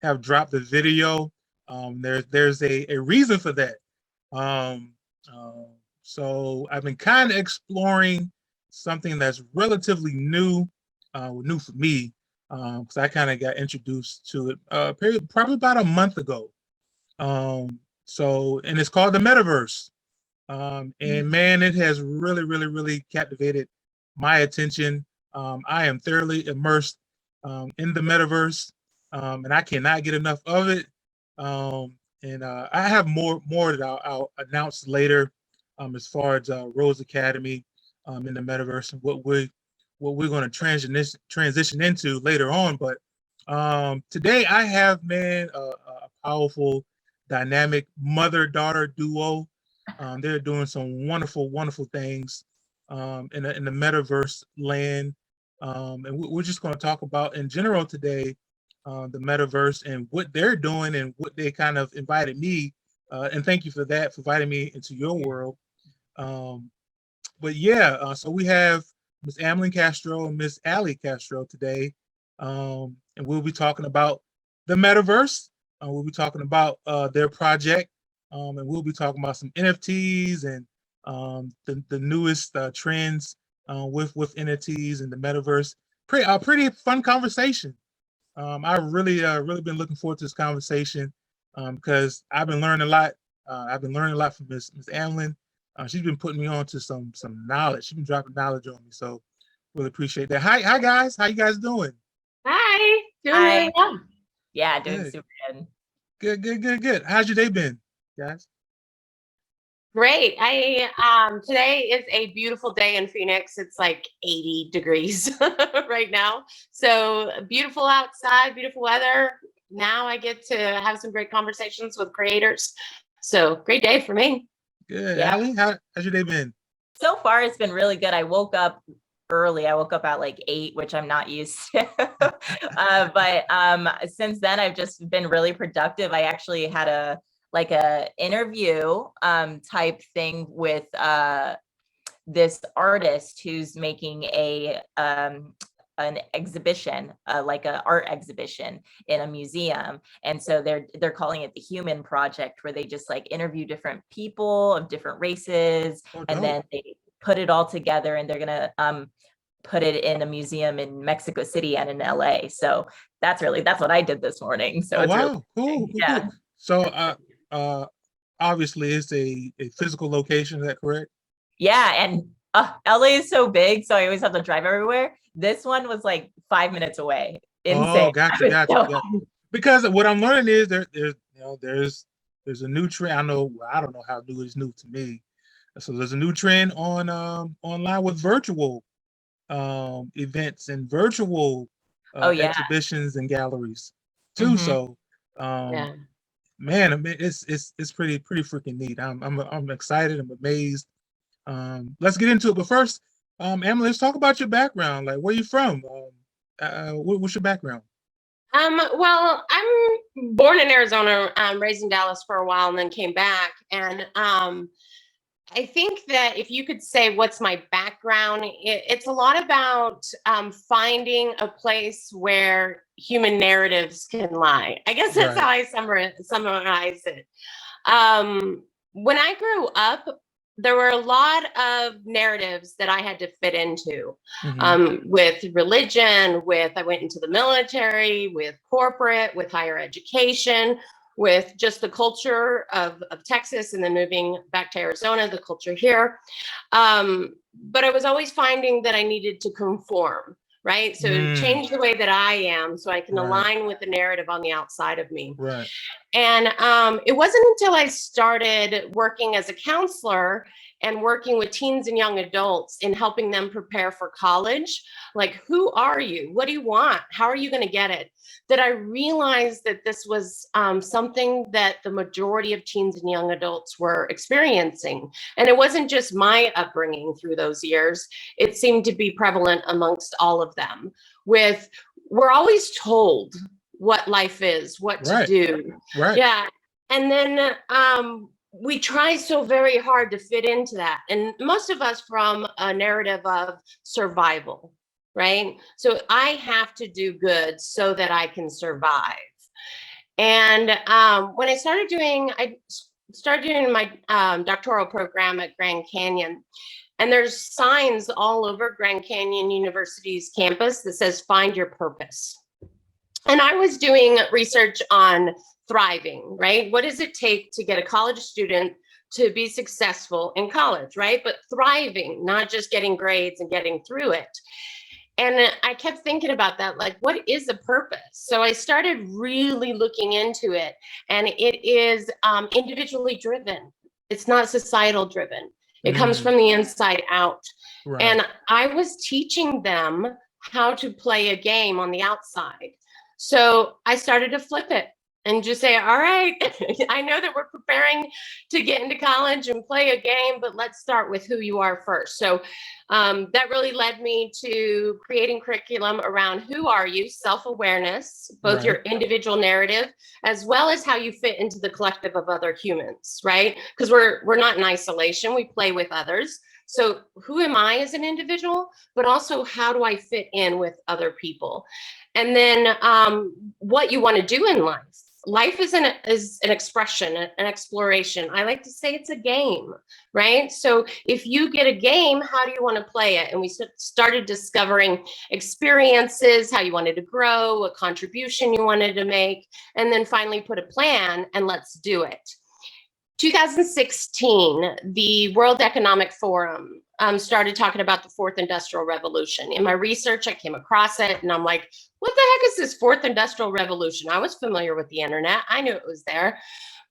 have dropped the video. There's a reason for that. Um, so I've been kind of exploring something that's relatively new for me, because I kind of got introduced to it probably about a month ago. And it's called the metaverse. And man, it has really, really, really captivated my attention. I am thoroughly immersed in the metaverse, and I cannot get enough of it. And I have more that I'll announce later, as far as Rose Academy in the metaverse and what we're going to transition into later on. But today I have, man, a powerful, dynamic mother-daughter duo. They're doing some wonderful, wonderful things in the metaverse land. And we're just going to talk about in general today the metaverse and what they're doing and what they kind of invited me. And thank you for that, for inviting me into your world. But yeah, so we have Miss Amilyn Castro and Miss Ali Castro today. And we'll be talking about the metaverse. We'll be talking about their project. And we'll be talking about some NFTs and the newest trends with NFTs and the metaverse. Pretty fun conversation. I really been looking forward to this conversation because I've been learning a lot. I've been learning a lot from Miss Amilyn. She's been putting me on to some knowledge. She's been dropping knowledge on me, so really appreciate that. Hi guys, how you guys doing? Hi, doing really well. Yeah, doing super good. Good. How's your day been, guys? Great. Today is a beautiful day in Phoenix. It's like 80 degrees right now. So beautiful outside, beautiful weather. Now I get to have some great conversations with creators. So great day for me. Good. Yeah. Ali, how's your day been? So far, it's been really good. I woke up early. I woke up at like 8, which I'm not used to. But since then, I've just been really productive. I actually had a interview type thing with this artist who's making an exhibition, like an art exhibition in a museum. And so they're calling it the Human Project, where they just like interview different people of different races, and then they put it all together, and they're gonna put it in a museum in Mexico City and in LA. So that's what I did this morning. So it's wow, really cool. Yeah. So obviously it's a physical location, is that correct? Yeah, and LA is so big, so I always have to drive everywhere. This one was like 5 minutes away. Insane. Oh, gotcha. Because what I'm learning is there's a new trend. I don't know how new is new to me. So there's a new trend on online with virtual events and virtual exhibitions and galleries too. So man, I mean, it's pretty freaking neat. I'm excited. I'm amazed. Let's get into it. But first, Amilyn, let's talk about your background. Like, where you from? What's your background? Well, I'm born in Arizona, raised in Dallas for a while, and then came back. And I think that if you could say what's my background, it's a lot about finding a place where human narratives can lie. I guess that's how I summarize it. When I grew up, there were a lot of narratives that I had to fit into, with religion, I went into the military, with corporate, with higher education, with just the culture of Texas, and then moving back to Arizona, the culture here. But I was always finding that I needed to conform, right? So change the way that I am so I can align with the narrative on the outside of me. Right. And it wasn't until I started working as a counselor and working with teens and young adults in helping them prepare for college, like, who are you? What do you want? How are you going to get it? That I realized that this was something that the majority of teens and young adults were experiencing. And it wasn't just my upbringing through those years. It seemed to be prevalent amongst all of them. We're always told what life is, what to do. Right. Yeah. And then we try so very hard to fit into that. And most of us from a narrative of survival, right? So I have to do good so that I can survive. And when I started doing my doctoral program at Grand Canyon, and there's signs all over Grand Canyon University's campus that says, find your purpose. And I was doing research on thriving, right? What does it take to get a college student to be successful in college, right? But thriving, not just getting grades and getting through it. And I kept thinking about that, like, what is a purpose? So I started really looking into it, and it is individually driven. It's not societal driven. It comes from the inside out. Right. And I was teaching them how to play a game on the outside. So I started to flip it and just say, all right, I know that we're preparing to get into college and play a game, but let's start with who you are first. So that really led me to creating curriculum around who are you, self-awareness, both Right. your individual narrative, as well as how you fit into the collective of other humans, right? Because we're not in isolation, we play with others. So who am I as an individual, but also how do I fit in with other people? And then what you want to do in life. Life is an expression, an exploration. I like to say it's a game, right? So if you get a game, how do you want to play it? And we started discovering experiences, how you wanted to grow, what contribution you wanted to make, and then finally put a plan and let's do it. 2016, the World Economic Forum started talking about the fourth industrial revolution. In my research, I came across it and I'm like, what the heck is this fourth industrial revolution? I was familiar with the internet. I knew it was there.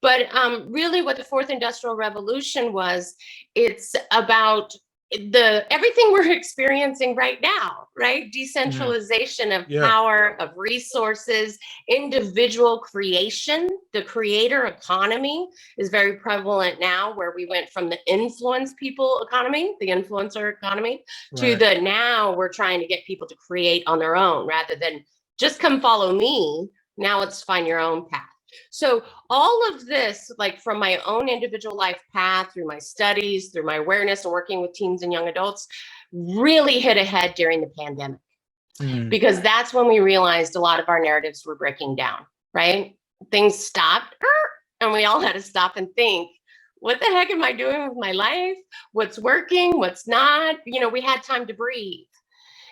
But really what the fourth industrial revolution was, it's about everything we're experiencing right now, right? Decentralization of power, of resources, individual creation. The creator economy is very prevalent now, where we went from the influence people economy, the influencer economy, to the now we're trying to get people to create on their own rather than just come follow me. Now it's find your own path. So all of this, like from my own individual life path, through my studies, through my awareness and working with teens and young adults, really hit a head during the pandemic. Because that's when we realized a lot of our narratives were breaking down, right? Things stopped and we all had to stop and think, what the heck am I doing with my life? What's working? What's not? You know, we had time to breathe.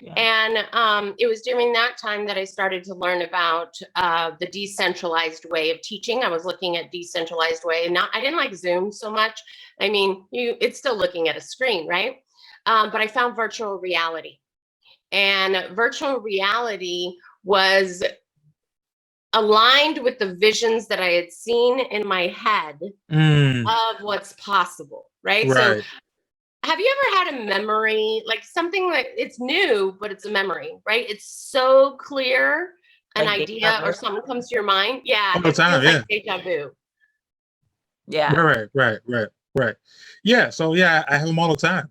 Yeah. And it was during that time that I started to learn about the decentralized way of teaching. I was looking at decentralized way, and I didn't like Zoom so much. I mean, it's still looking at a screen, right? But I found virtual reality. And virtual reality was aligned with the visions that I had seen in my head of what's possible, right? So have you ever had a memory, like something like it's new, but it's a memory, right? It's so clear, an Like idea or something comes to your mind. Yeah, all the time, like deja vu. Yeah. Right. Yeah. So yeah, I have them all the time.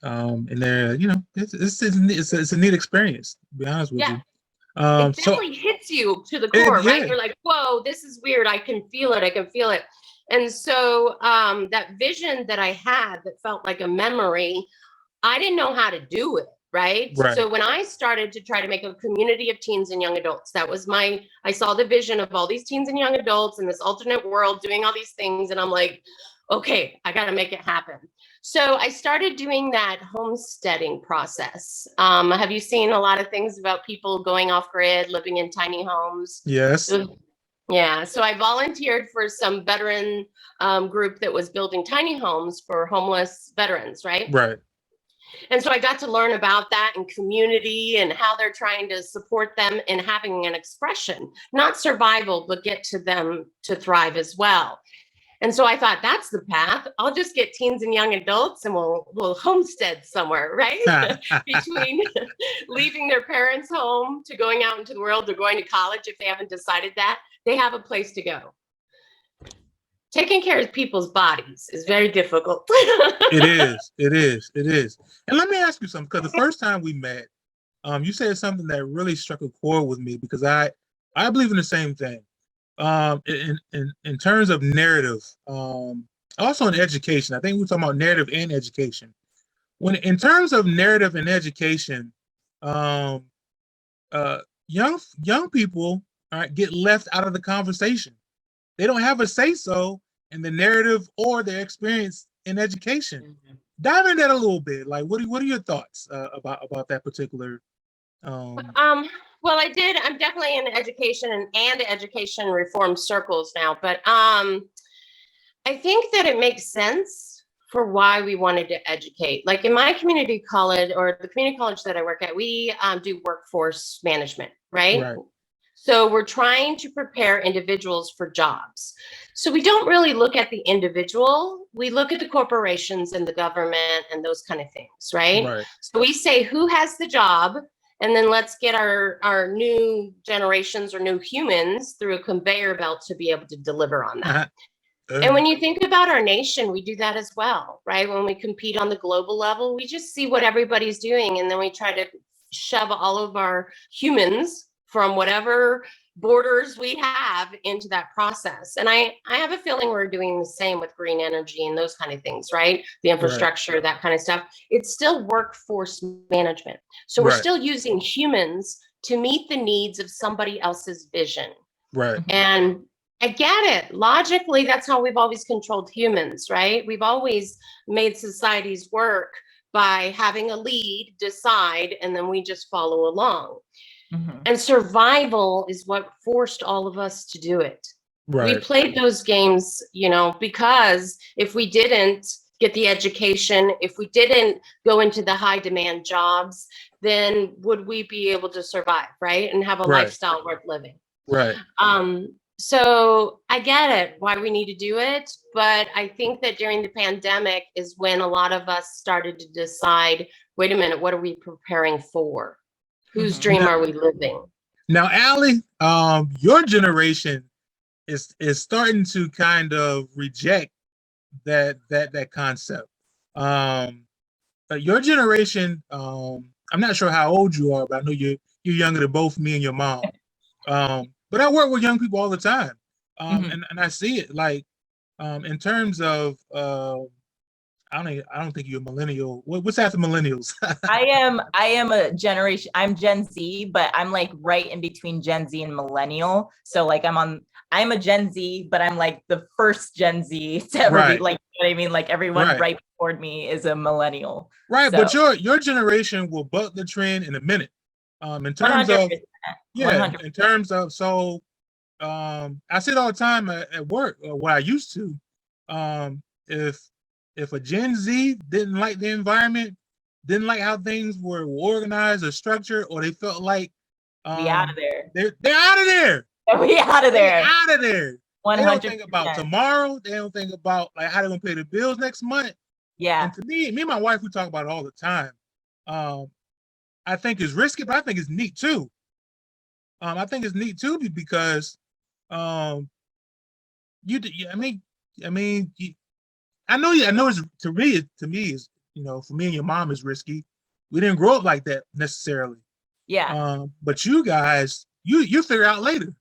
And they're, you know, it's a neat experience, to be honest with you. It definitely hits you to the core, right? You're like, whoa, this is weird. I can feel it. I can feel it. And so that vision that I had that felt like a memory, I didn't know how to do it, right? So when I started to try to make a community of teens and young adults, that was I saw the vision of all these teens and young adults in this alternate world doing all these things. And I'm like, okay, I got to make it happen. So I started doing that homesteading process. Have you seen a lot of things about people going off grid, living in tiny homes? Yes. Yeah, so I volunteered for some veteran group that was building tiny homes for homeless veterans, right? Right. And so I got to learn about that and community and how they're trying to support them in having an expression, not survival, but get to them to thrive as well. And so I thought, that's the path. I'll just get teens and young adults and we'll homestead somewhere, right? Between leaving their parents' home to going out into the world or going to college if they haven't decided that, they have a place to go. Taking care of people's bodies is very difficult. It is. And let me ask you something, because the first time we met, you said something that really struck a chord with me, because I believe in the same thing. In terms of narrative, also in education, I think we're talking about narrative and education. When in terms of narrative and education, young people all right, get left out of the conversation. They don't have a say-so in the narrative or their experience in education. Dive into that a little bit. Like, what are your thoughts about that particular? Well, I'm definitely in education and education reform circles now, but I think that it makes sense for why we wanted to educate. Like in my community college, or the community college that I work at, we do workforce management, right? Right. So we're trying to prepare individuals for jobs. So we don't really look at the individual. We look at the corporations and the government and those kind of things, right? Right. So we say who has the job, and then let's get our new generations or new humans through a conveyor belt to be able to deliver on that. And when you think about our nation, we do that as well, right? When we compete on the global level, we just see what everybody's doing, and then we try to shove all of our humans from whatever borders we have into that process. And I have a feeling we're doing the same with green energy and those kind of things, right? The infrastructure, right, that kind of stuff. It's still workforce management. So we're still using humans to meet the needs of somebody else's vision. Right. And I get it. Logically, that's how we've always controlled humans, right? We've always made societies work by having a lead decide, and then we just follow along. Mm-hmm. And survival is what forced all of us to do it. Right. We played those games, because if we didn't get the education, if we didn't go into the high demand jobs, then would we be able to survive, right? And have a lifestyle worth living. Right. So I get it, why we need to do it. But I think that during the pandemic is when a lot of us started to decide, wait a minute, what are we preparing for? Whose dream are we living? Now, Ali, your generation is starting to kind of reject that concept. Your generation, I'm not sure how old you are, but I know you're younger than both me and your mom. But I work with young people all the time, and I see it. Like, in terms of, I don't think you're a millennial. What's after millennials? I am a generation. I'm Gen Z, but I'm like right in between Gen Z and millennial. So like I'm a Gen Z, but I'm like the first Gen Z to ever be, like, you know what I mean? Like everyone right before me is a millennial. Right, so. But your generation will buck the trend in a minute. In terms 100%. Of 100%. In terms of, so I see it all the time at work, or what I used to. If a Gen Z didn't like the environment, didn't like how things were organized or structured, or they felt like we out of there. They're out of there. We out of there. Out of there. 100%. They don't think about tomorrow. They don't think about like how they're gonna pay the bills next month. Yeah. And to me and my wife, we talk about it all the time. I think it's risky, but I think it's neat too. I think it's neat too because I know it's to me is, for me and your mom is risky. We didn't grow up like that necessarily. Yeah. But you guys, you figure out later.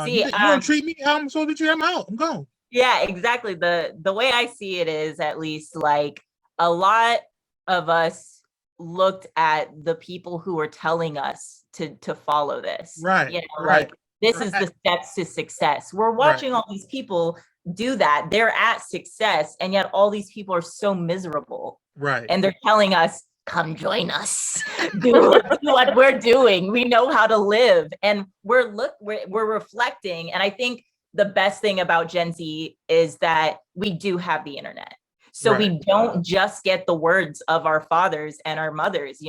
See, you don't treat me how I'm supposed to treat. I'm out. I'm gone. Yeah, exactly. The way I see it is, at least, like, a lot of us looked at the people who were telling us to follow this. Right. Like, this is the steps to success. We're watching all these people do that. They're at success, and yet all these people are so miserable. Right. And they're telling us, come join us. Do what we're doing. We know how to live. And we're reflecting. And I think the best thing about Gen Z is that we do have the internet. So we don't just get the words of our fathers and our mothers,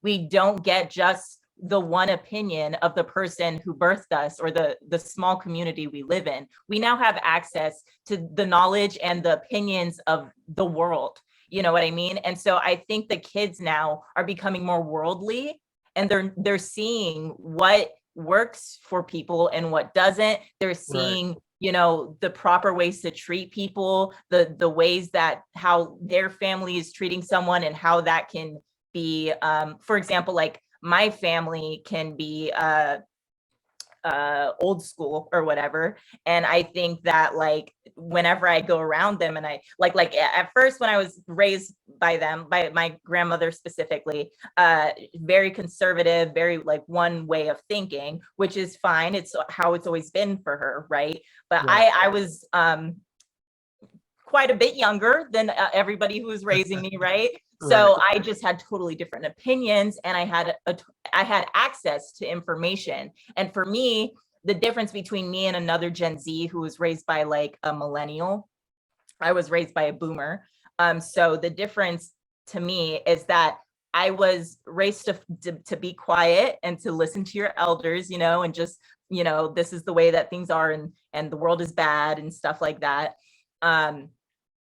we don't get just the one opinion of the person who birthed us or the small community we live in. We now have access to the knowledge and the opinions of the world. You know what I mean? And so I think the kids now are becoming more worldly, and they're seeing what works for people and what doesn't. They're seeing, the proper ways to treat people, the ways that how their family is treating someone, and how that can be, for example, like my family can be old school or whatever. And I think that like whenever I go around them, and I like at first when I was raised by them, by my grandmother specifically, very conservative, very like one way of thinking, which is fine. It's how it's always been for her, right? But Right. I was quite a bit younger than everybody who was raising me, right? So Right. I just had totally different opinions, and I had access to information. And for me, the difference between me and another Gen Z who was raised by like a millennial, I was raised by a boomer. So the difference to me is that I was raised to be quiet and to listen to your elders, you know, and just, you know, this is the way that things are, and the world is bad and stuff like that.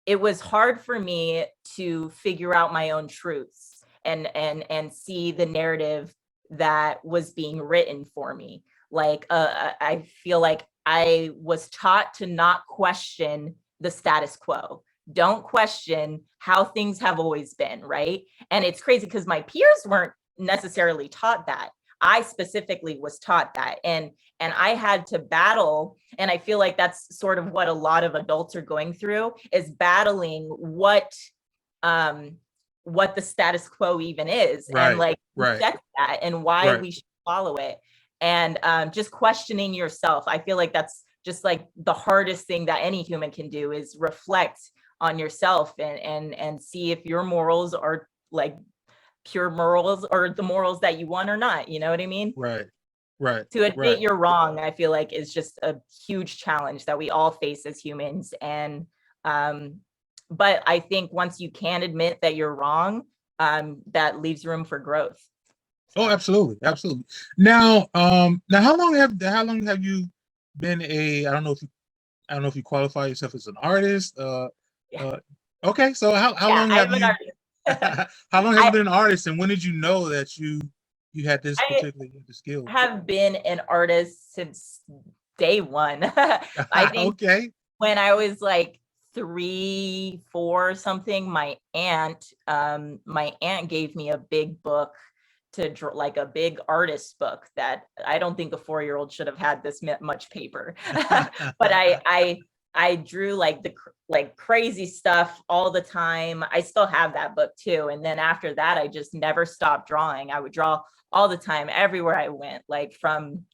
It was hard for me to figure out my own truths and see the narrative that was being written for me. Like I feel like I was taught to not question the status quo. Don't question how things have always been, right? And it's crazy because my peers weren't necessarily taught that. I specifically was taught that. And I had to battle, and I feel like that's sort of what a lot of adults are going through, is battling what the status quo even is, and Right. like who Right. sets that and why Right. we should follow it. And just questioning yourself. I feel like that's just like the hardest thing that any human can do, is reflect on yourself and see if your morals are like pure morals, or the morals that you want or not. You know what I mean? Right. Right. To admit Right. you're wrong, I feel like is just a huge challenge that we all face as humans. And but I think once you can admit that you're wrong, that leaves room for growth. Oh, absolutely, absolutely. Now how long have you been a, I don't know if you qualify yourself as an artist. Yeah, Uh okay, so how yeah, long have I'm an you artist. how long have you I, been an artist, and when did you know that you had this I particular skill? have been an artist since day one. I think Okay. when I was like 3, 4 something, my aunt gave me a big book to draw, like a big artist book that I don't think a 4-year-old should have had this much paper. But I drew like like crazy stuff all the time. I still have that book too. And then after that, I just never stopped drawing. I would draw all the time, everywhere I went, like from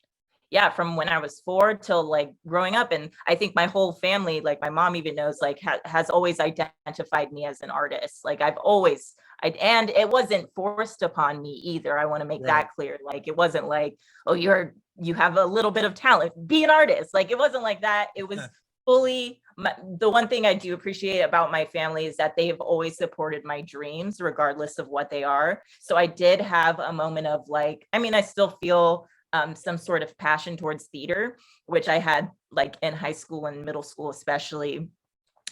when I was 4 till like growing up. And I think my whole family, like my mom even knows, like has always identified me as an artist. Like and it wasn't forced upon me either. I want to make Right. that clear. Like it wasn't like, oh, you have a little bit of talent, be an artist. Like it wasn't like that. It was fully the one thing I do appreciate about my family is that they've always supported my dreams regardless of what they are. So I did have a moment of like, I mean, I still feel some sort of passion towards theater, which I had like in high school and middle school, especially.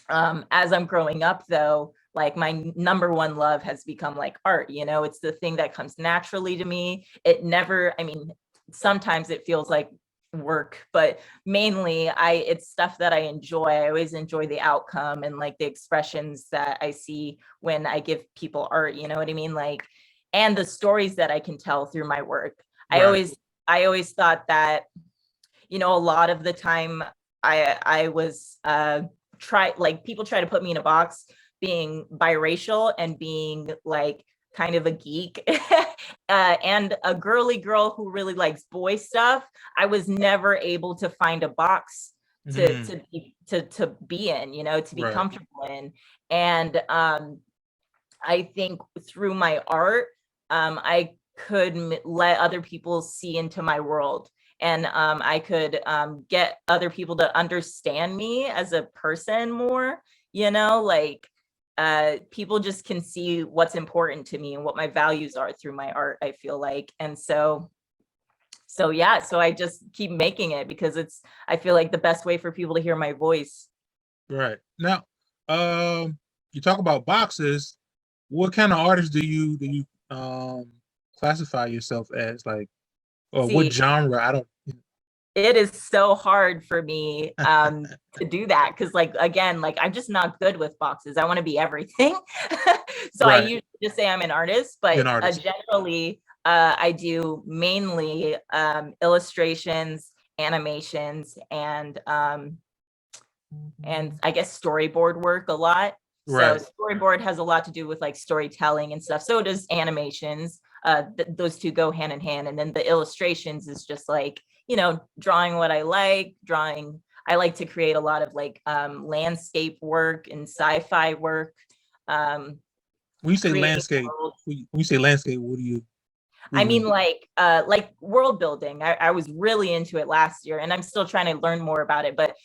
As I'm growing up, though, like my number one love has become like art. You know, it's the thing that comes naturally to me. It never, I mean, sometimes it feels like work, but mainly it's stuff that I enjoy. I always enjoy the outcome and like the expressions that I see when I give people art, you know what I mean? Like, and the stories that I can tell through my work. I Right. always I always thought that, you know, a lot of the time I was people try to put me in a box being biracial and being like kind of a geek and a girly girl who really likes boy stuff. I was never able to find a box Mhm. to be in, you know, to be Right. comfortable in. And I think through my art, I could let other people see into my world. And I could get other people to understand me as a person more, you know, like people just can see what's important to me and what my values are through my art, I feel like. And so I just keep making it because I feel like the best way for people to hear my voice. Right. Now, you talk about boxes. What kind of artist do you classify yourself as? Like, or what See, genre? I don't. it is so hard for me to do that because like again, like I'm just not good with boxes. I want to be everything. So I Right. usually just say I'm an artist, You're an but artist. generally I do mainly illustrations animations and I guess storyboard work a lot. Right. So storyboard has a lot to do with like storytelling and stuff. So does animations. Those two go hand in hand. And then the illustrations is just like, you know, drawing what I like, drawing. I like to create a lot of like landscape work and sci-fi work. When you say creating landscape, worlds. when you say landscape, what do you I mean, mean? like world building. I was really into it last year, and I'm still trying to learn more about it. But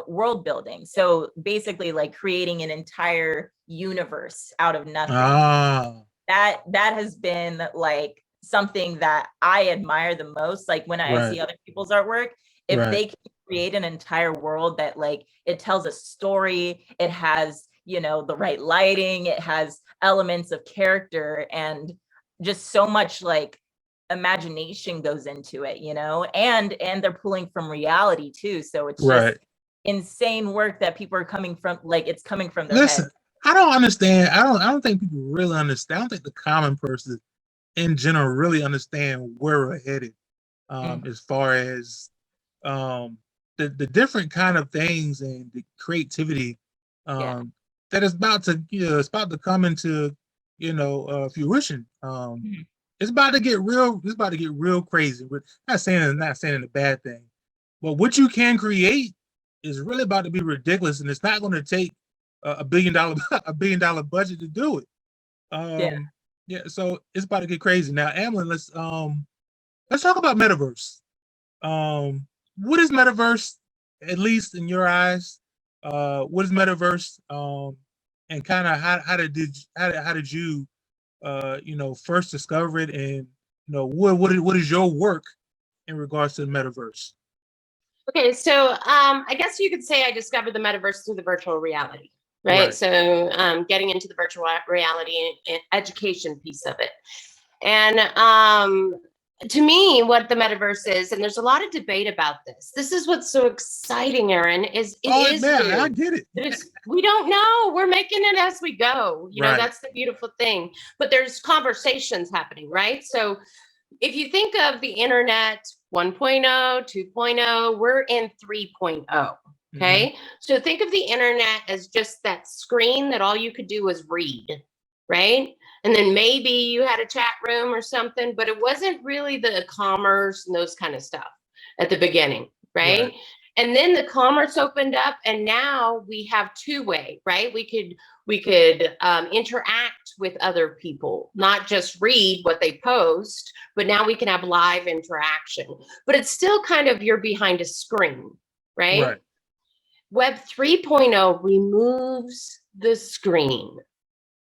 world building. So basically, like creating an entire universe out of nothing. Ah, That has been like something that I admire the most. Like when I right, see other people's artwork, if right. they can create an entire world that like it tells a story, it has, you know, the right lighting, it has elements of character, and just so much like imagination goes into it, you know, and they're pulling from reality too. So it's Right. just insane work that people are coming from, like it's coming from their Listen, head. I don't understand. I don't think people really understand. I don't think the common person in general really understand where we're headed, Mhm. as far as the different kind of things and the creativity Yeah. that is about to, you know, it's about to come into, you know, fruition. Mhm. It's about to get real. It's about to get real crazy. We're not saying a bad thing, but what you can create is really about to be ridiculous, and it's not going to take $1 billion $1 billion budget to do it. Yeah. Yeah, so it's about to get crazy now. Amlin, let's talk about metaverse. What is metaverse, at least in your eyes? What is metaverse? And kind of how did you you know, first discover it, and you know what is your work in regards to the metaverse? Okay, so I guess you could say I discovered the metaverse through the virtual reality, right? Right. So getting into the virtual reality and education piece of it. And to me, what the metaverse is, and there's a lot of debate about this. This is what's so exciting, Aaron, is it Oh is man, I new. get it. We don't know. We're making it as we go. You know, Right. that's the beautiful thing. But there's conversations happening, right? So if you think of the internet 1.0, 2.0, we're in 3.0. Okay. So think of the internet as just that screen that all you could do was read, right? And then maybe you had a chat room or something, but it wasn't really the commerce and those kind of stuff at the beginning, right? Right. And then the commerce opened up, and now we have two-way, right? We could interact with other people, not just read what they post, but now we can have live interaction. But it's still kind of you're behind a screen, right? Right. Web 3.0 removes the screen.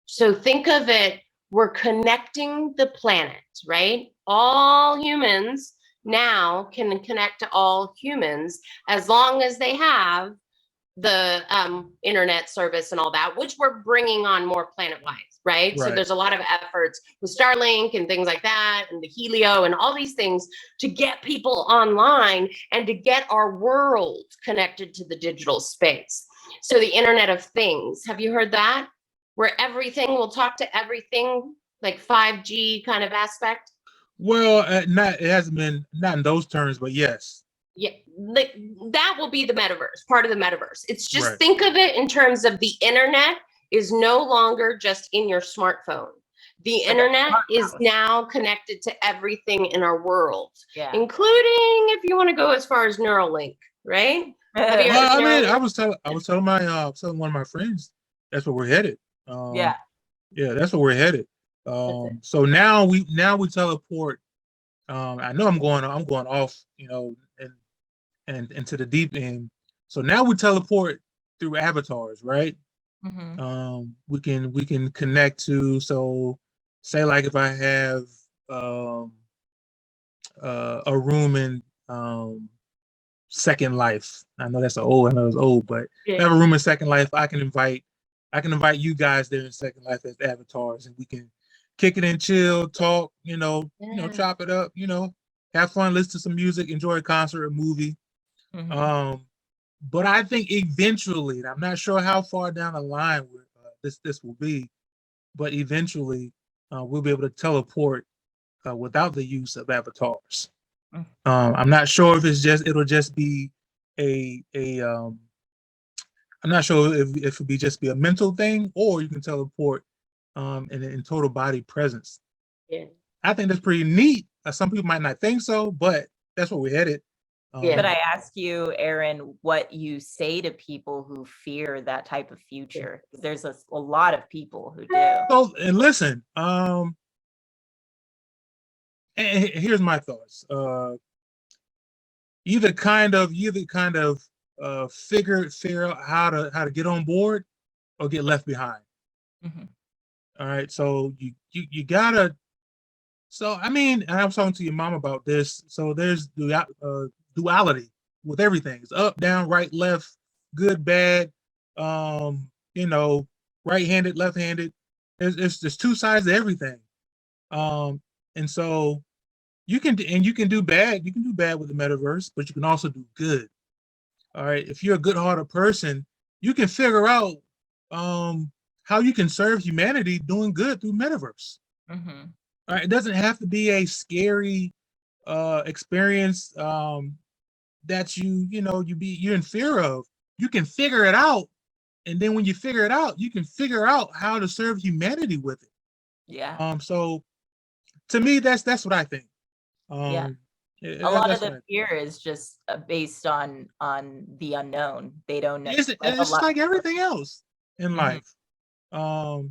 So think of it, we're connecting the planet, right? All humans now can connect to all humans as long as they have the internet service and all that, which we're bringing on more planet-wide, right? So Right. there's a lot of efforts with Starlink and things like that, and the Helio and all these things to get people online and to get our world connected to the digital space. So the Internet of Things, have you heard that? Where everything will talk to everything, like 5G kind of aspect. Well, not it hasn't been not in those terms, but yes. Yeah, like that will be the metaverse, part of the metaverse. It's just Right. think of it in terms of the internet is no longer just in your smartphone. The Like a internet smart is house. now connected to everything in our world, Yeah. including if you want to go as far as Neuralink, right? Have you heard of Well, I mean, Neuralink? I was telling one of my friends that's where we're headed. Yeah. Yeah, that's where we're headed. That's it. So now we teleport. I know I'm going off, you know, and into the deep end. So now we teleport through avatars, right? Mhm. We can connect to, so say like if I have a room in Second Life. I know I know it's old, but if I Yeah. have a room in Second Life, I can invite you guys there in Second Life as avatars, and we can kick it and chill, talk, Yeah. chop it up, have fun, listen to some music, enjoy a concert, a movie. Mhm. Um, but I think eventually, and I'm not sure how far down the line this will be, but eventually we'll be able to teleport without the use of avatars. I'm not sure if it'll just be I'm not sure if it'll be just be a mental thing, or you can teleport in total body presence. Yeah. I think that's pretty neat. Some people might not think so, but that's where we're headed. But I ask you, Aaron, what you say to people who fear that type of future. There's a lot of people who do. So, and listen, and here's my thoughts. Either kind of figure out how to get on board or get left behind. Mhm. All right. So you gotta. So I mean, and I was talking to your mom about this. So there's duality with everything. It's up, down, right, left, good, bad. You know, right-handed, left-handed. There's two sides to everything. And so you can do bad. You can do bad with the metaverse, but you can also do good. All right. If you're a good-hearted person, you can figure out how you can serve humanity doing good through metaverse. Mm-hmm. All right. It doesn't have to be a scary experience that you're in fear of. You can figure it out, and then when you figure it out, you can figure out how to serve humanity with it. Yeah. So to me, that's what I think. Yeah. A lot of the fear is just based on the unknown. They don't know. It's just like everything else in life. Whenever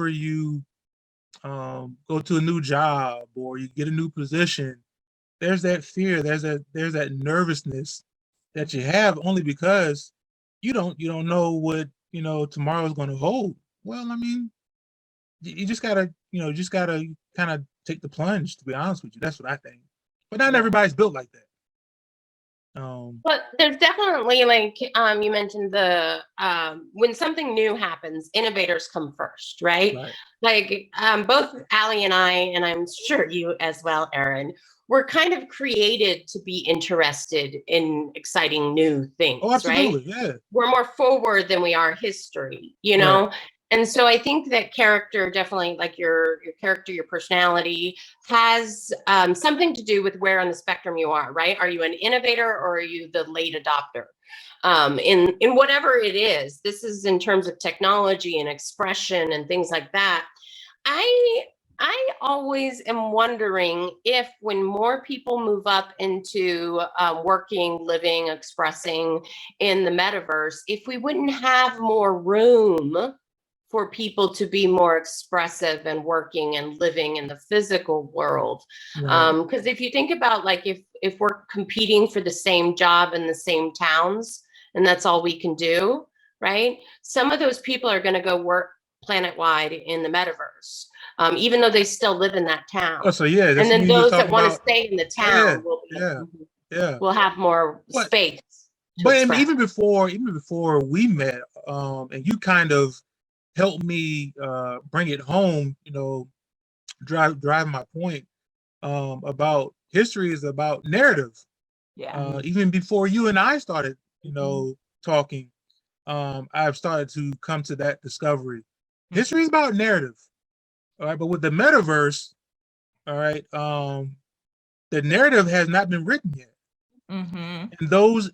you go to a new job or you get a new position, there's that fear, there's that nervousness that you have only because you don't know what tomorrow's going to hold. Well, I mean, you just gotta kind of take the plunge. To be honest with you, that's what I think. But not everybody's built like that. But there's definitely, like you mentioned, the when something new happens, innovators come first, right? Like both Ali and I, and I'm sure you as well, Aaron, we're kind of created to be interested in exciting new things. Oh, absolutely, right? Yeah. We're more forward than we are history, you know? Right. And so I think that character definitely, like your character, your personality, has something to do with where on the spectrum you are, right? Are you an innovator or are you the late adopter? In whatever it is, this is in terms of technology and expression and things like that. I always am wondering if when more people move up into working, living, expressing in the metaverse, if we wouldn't have more room for people to be more expressive and working and living in the physical world. Because if you think about, like, if we're competing for the same job in the same towns and that's all we can do, right? Some of those people are going to go work planet-wide in the metaverse. Even though they still live in that town. Oh, so yeah, and then those that want to stay in the town will have more space. But even before we met, and you kind of helped me bring it home, drive my point about history is about narrative. Yeah. Even before you and I started, talking, I've started to come to that discovery. History is about narrative. All right, but with the metaverse, all right, the narrative has not been written yet. And those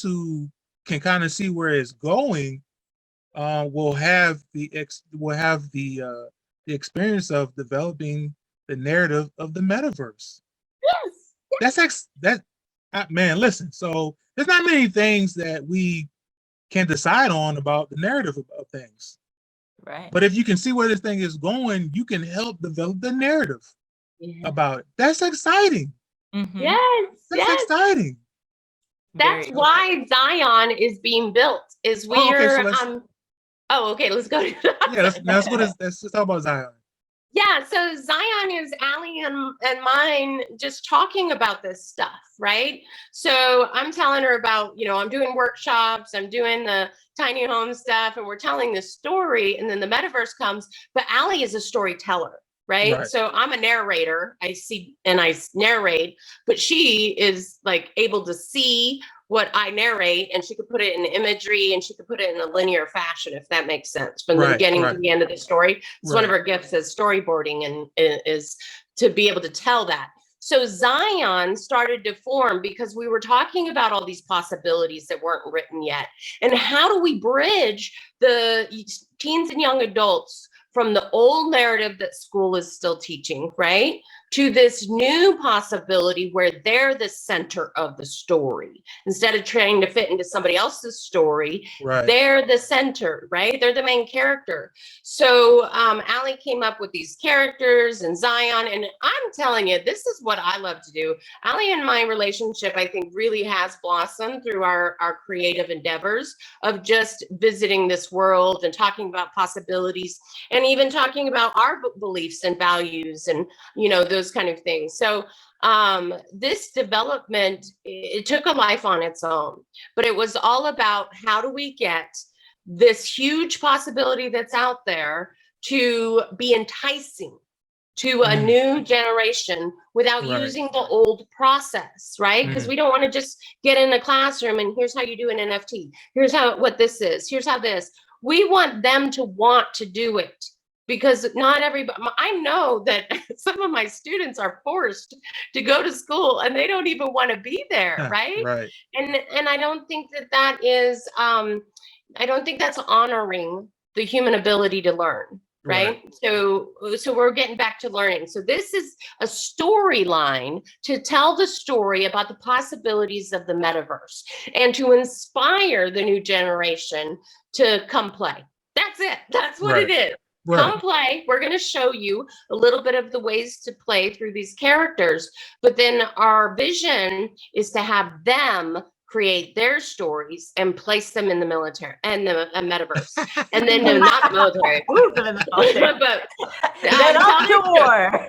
who can kind of see where it's going will have the experience of developing the narrative of the metaverse. Yes. Man, listen. So there's not many things that we can decide on about the narrative of things. Right. But if you can see where this thing is going, you can help develop the narrative about it. That's exciting. Yes. That's exciting. That's why Zion is being built. Is we're okay, let's go to let's talk about Zion. Yeah, so Zion is Ali and mine just talking about this stuff, right? So I'm telling her about, I'm doing workshops, I'm doing the tiny home stuff, and we're telling this story, and then the metaverse comes, but Ali is a storyteller, right? So I'm a narrator, I see and I narrate, but she is like able to see what I narrate, and she could put it in imagery, and she could put it in a linear fashion, if that makes sense, from the beginning to the end of the story. It's one of her gifts as storyboarding, and is to be able to tell that. So Zion started to form because we were talking about all these possibilities that weren't written yet. And how do we bridge the teens and young adults from the old narrative that school is still teaching, right, to this new possibility where they're the center of the story. Instead of trying to fit into somebody else's story, Right. they're the center, right? They're the main character. So Ali came up with these characters and Zion, and I'm telling you, this is what I love to do. Ali and my relationship, I think, really has blossomed through our creative endeavors of just visiting this world and talking about possibilities, and even talking about our beliefs and values and, you know, those kind of things. So this development, it took a life on its own, but it was all about how do we get this huge possibility that's out there to be enticing to a new generation without using the old process, right? Because we don't want to just get in a classroom and here's how you do an NFT. Here's what this is. Here's how this. We want them to want to do it, because not everybody, I know that some of my students are forced to go to school and they don't even want to be there, right? Right. And I don't think that is, I don't think that's honoring the human ability to learn. Right. So we're getting back to learning. So this is a storyline to tell the story about the possibilities of the metaverse and to inspire the new generation to come play. That's it. That's what it is. Come play. We're going to show you a little bit of the ways to play through these characters. But then our vision is to have them create their stories and place them in the military and the metaverse. And then no, not military. But then off to war.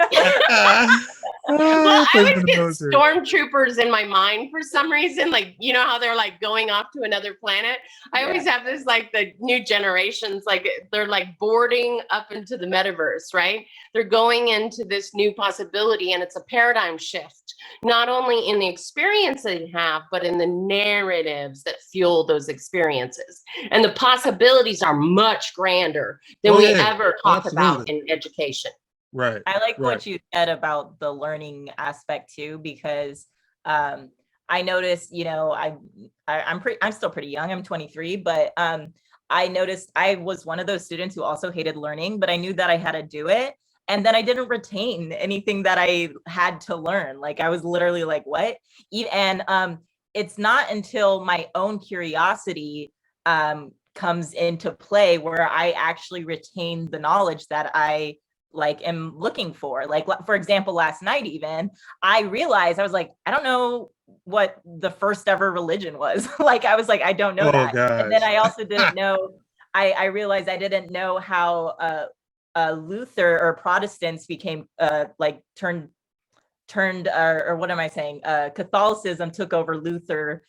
Well, I always get stormtroopers in my mind for some reason. Like, you know how they're like going off to another planet? I always have this, like the new generations, like they're like boarding up into the metaverse, right? They're going into this new possibility, and it's a paradigm shift, not only in the experience they have, but in the narratives that fuel those experiences. And the possibilities are much grander than we ever talk about in education. Right. I like what you said about the learning aspect too, because I noticed, you know, I'm still pretty young. I'm 23, but I noticed I was one of those students who also hated learning, but I knew that I had to do it. And then I didn't retain anything that I had to learn. Like I was literally like, what? And it's not until my own curiosity comes into play where I actually retain the knowledge that I like am looking for. Like, for example, last night, even I realized I was like, I don't know what the first ever religion was. Like, I was like, I don't know that. Gosh. And then I also didn't know, I realized I didn't know how Luther or Protestants became like turned or what am I saying? Catholicism took over Luther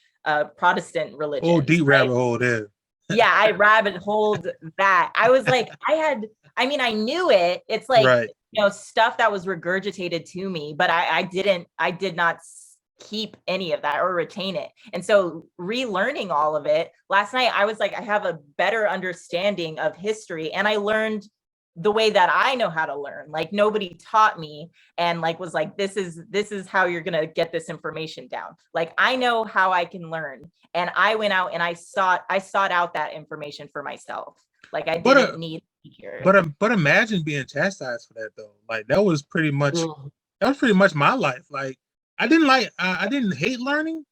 Protestant religion. Oh, deep rabbit hole there. Yeah, I rabbit holed that. I was like, I knew it. It's like, you know, stuff that was regurgitated to me, but I did not keep any of that or retain it. And so relearning all of it last night, I was like, I have a better understanding of history, and I learned the way that I know how to learn. Like nobody taught me and like was like, this is how you're going to get this information down. Like I know how I can learn, and I went out and I sought out that information for myself. Like I didn't need a teacher. But imagine being chastised for that though. Like that was pretty much my life. Like I didn't hate learning,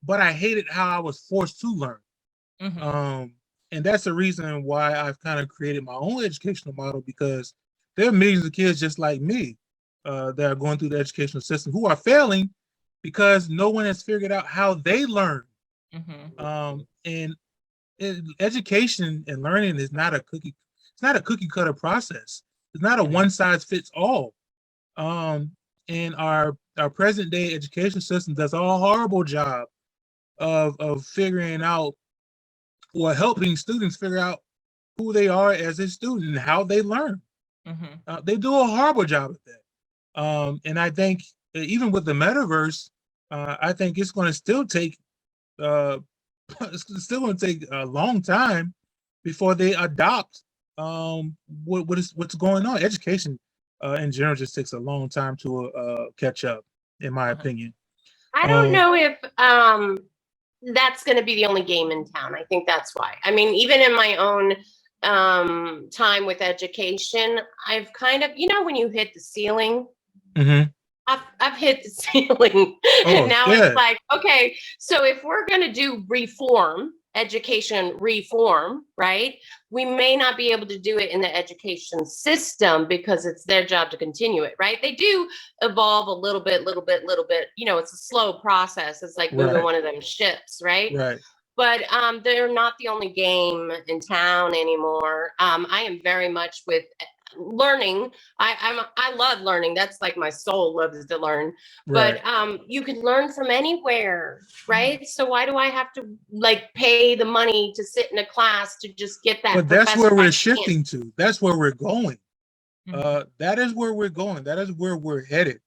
but I hated how I was forced to learn. And that's the reason why I've kind of created my own educational model, because there are millions of kids just like me that are going through the educational system who are failing because no one has figured out how they learn. And education and learning is not a cookie cutter process. It's not a one size fits all. And our present day education system does a horrible job of figuring out or helping students figure out who they are as a student and how they learn. They do a horrible job at that. And I think even with the metaverse, I think it's going to still take a long time before they adopt what's going on. Education in general just takes a long time to catch up. in my opinion. I don't know if that's going to be the only game in town. I think that's why. I mean, even in my own time with education, I've kind of, you know, when you hit the ceiling, Mm-hmm. I've hit the ceiling. And now yeah. it's like, okay, so if we're going to do reform, education reform, right? We may not be able to do it in the education system because it's their job to continue it, right? They do evolve a little bit. You know, it's a slow process. It's like moving one of them ships, right? Right. But they're not the only game in town anymore. I am very much with learning. I love learning. That's like my soul loves to learn. Right. But you can learn from anywhere, right? So why do I have to like pay the money to sit in a class to just get that? But that's where professor we're I shifting to. That's where we're going. Mhm. That is where we're going. That is where we're headed.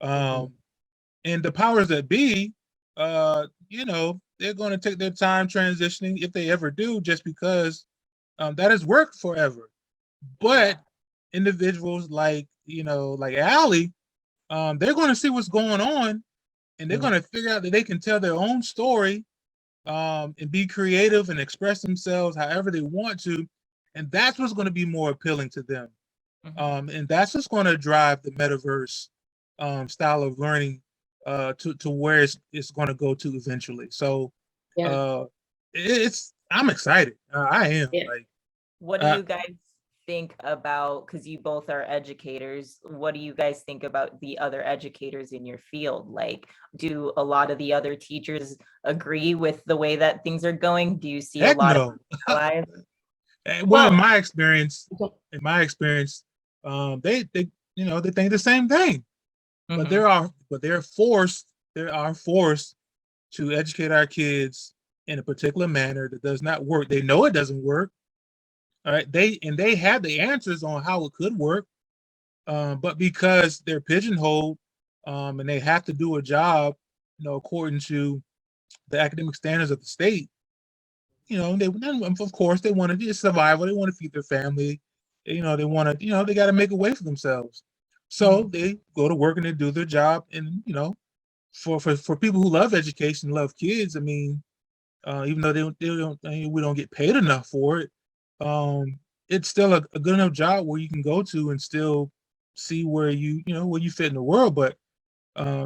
Mhm. And the powers that be, you know, they're going to take their time transitioning if they ever do, just because that has worked forever. But individuals like, you know, like Ali, they're going to see what's going on, and they're going to figure out that they can tell their own story, and be creative and express themselves however they want to. And that's what's going to be more appealing to them. And that's what's going to drive the metaverse style of learning to where it's going to go to eventually. So it's I'm excited. I am. Yeah. Like, What do you guys think about, because you both are educators, what do you guys think about the other educators in your field? Like, do a lot of the other teachers agree with the way that things are going? Do you see a heck lot no. of allies? Well, in my experience, they you know, they think the same thing. But they're forced to educate our kids in a particular manner that does not work. They know it doesn't work. All right. They have the answers on how it could work. But because they're pigeonholed, and they have to do a job, you know, according to the academic standards of the state, you know, they of course they want to do survival, they want to feed their family, you know, they want to, you know, they got to make a way for themselves. So they go to work and they do their job. And, you know, for people who love education, love kids, I mean, even though they don't, I mean, we don't get paid enough for it, it's still a good enough job where you can go to and still see where you know, where you fit in the world. But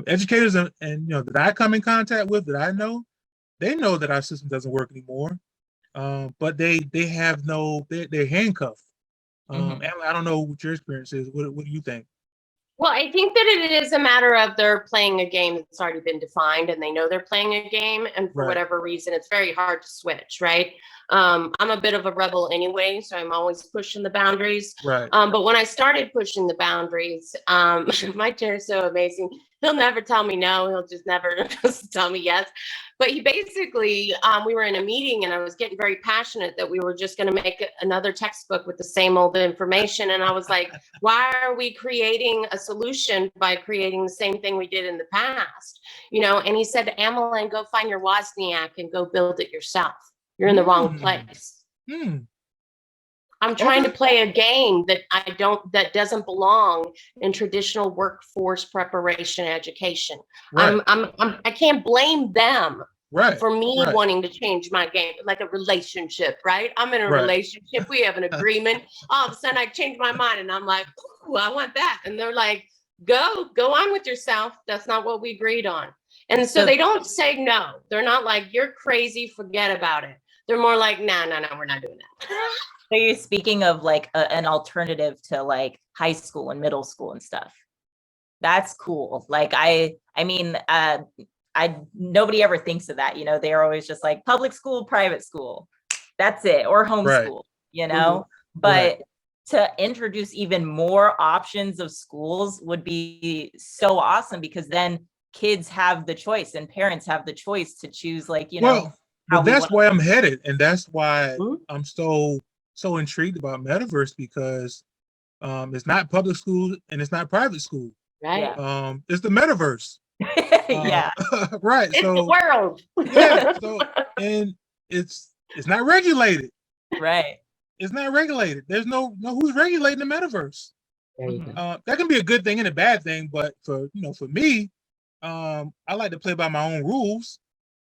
educators and you know, that I come in contact with, that I know, they know that our system doesn't work anymore. But they have no, they're handcuffed. Emily, I don't know what your experience is. What do you think? Well, I think that it is a matter of they're playing a game that's already been defined and they know they're playing a game. And for whatever reason, it's very hard to switch, right? I'm a bit of a rebel anyway, so I'm always pushing the boundaries. Right. But when I started pushing the boundaries, my chair is so amazing. He'll never tell me no. He'll just never tell me yes. But he basically, we were in a meeting and I was getting very passionate that we were just going to make another textbook with the same old information. And I was like, why are we creating a solution by creating the same thing we did in the past? You know, and he said, Amilyn, go find your Wozniak and go build it yourself. You're in the wrong place. I'm trying to play a game that doesn't belong in traditional workforce preparation education. I can't blame them for me wanting to change my game, like a relationship, right? I'm in a relationship, we have an agreement. All of a sudden I change my mind and I'm like, ooh, I want that. And they're like, go on with yourself. That's not what we agreed on. And so they don't say no. They're not like, you're crazy, forget about it. They're more like, no, we're not doing that. So you're speaking of like an alternative to like high school and middle school and stuff. That's cool. Like I mean, nobody ever thinks of that. You know, they're always just like public school, private school. That's it, or homeschool. You know, but to introduce even more options of schools would be so awesome, because then kids have the choice and parents have the choice to choose, like, you know. Well, that's where I'm headed, and that's why I'm so intrigued about metaverse, because it's not public school and it's not private school. Right. It's the metaverse. Right. It's the world. So and it's not regulated. Right. It's not regulated. There's no who's regulating the metaverse. There you go. That can be a good thing and a bad thing, but for me, I like to play by my own rules.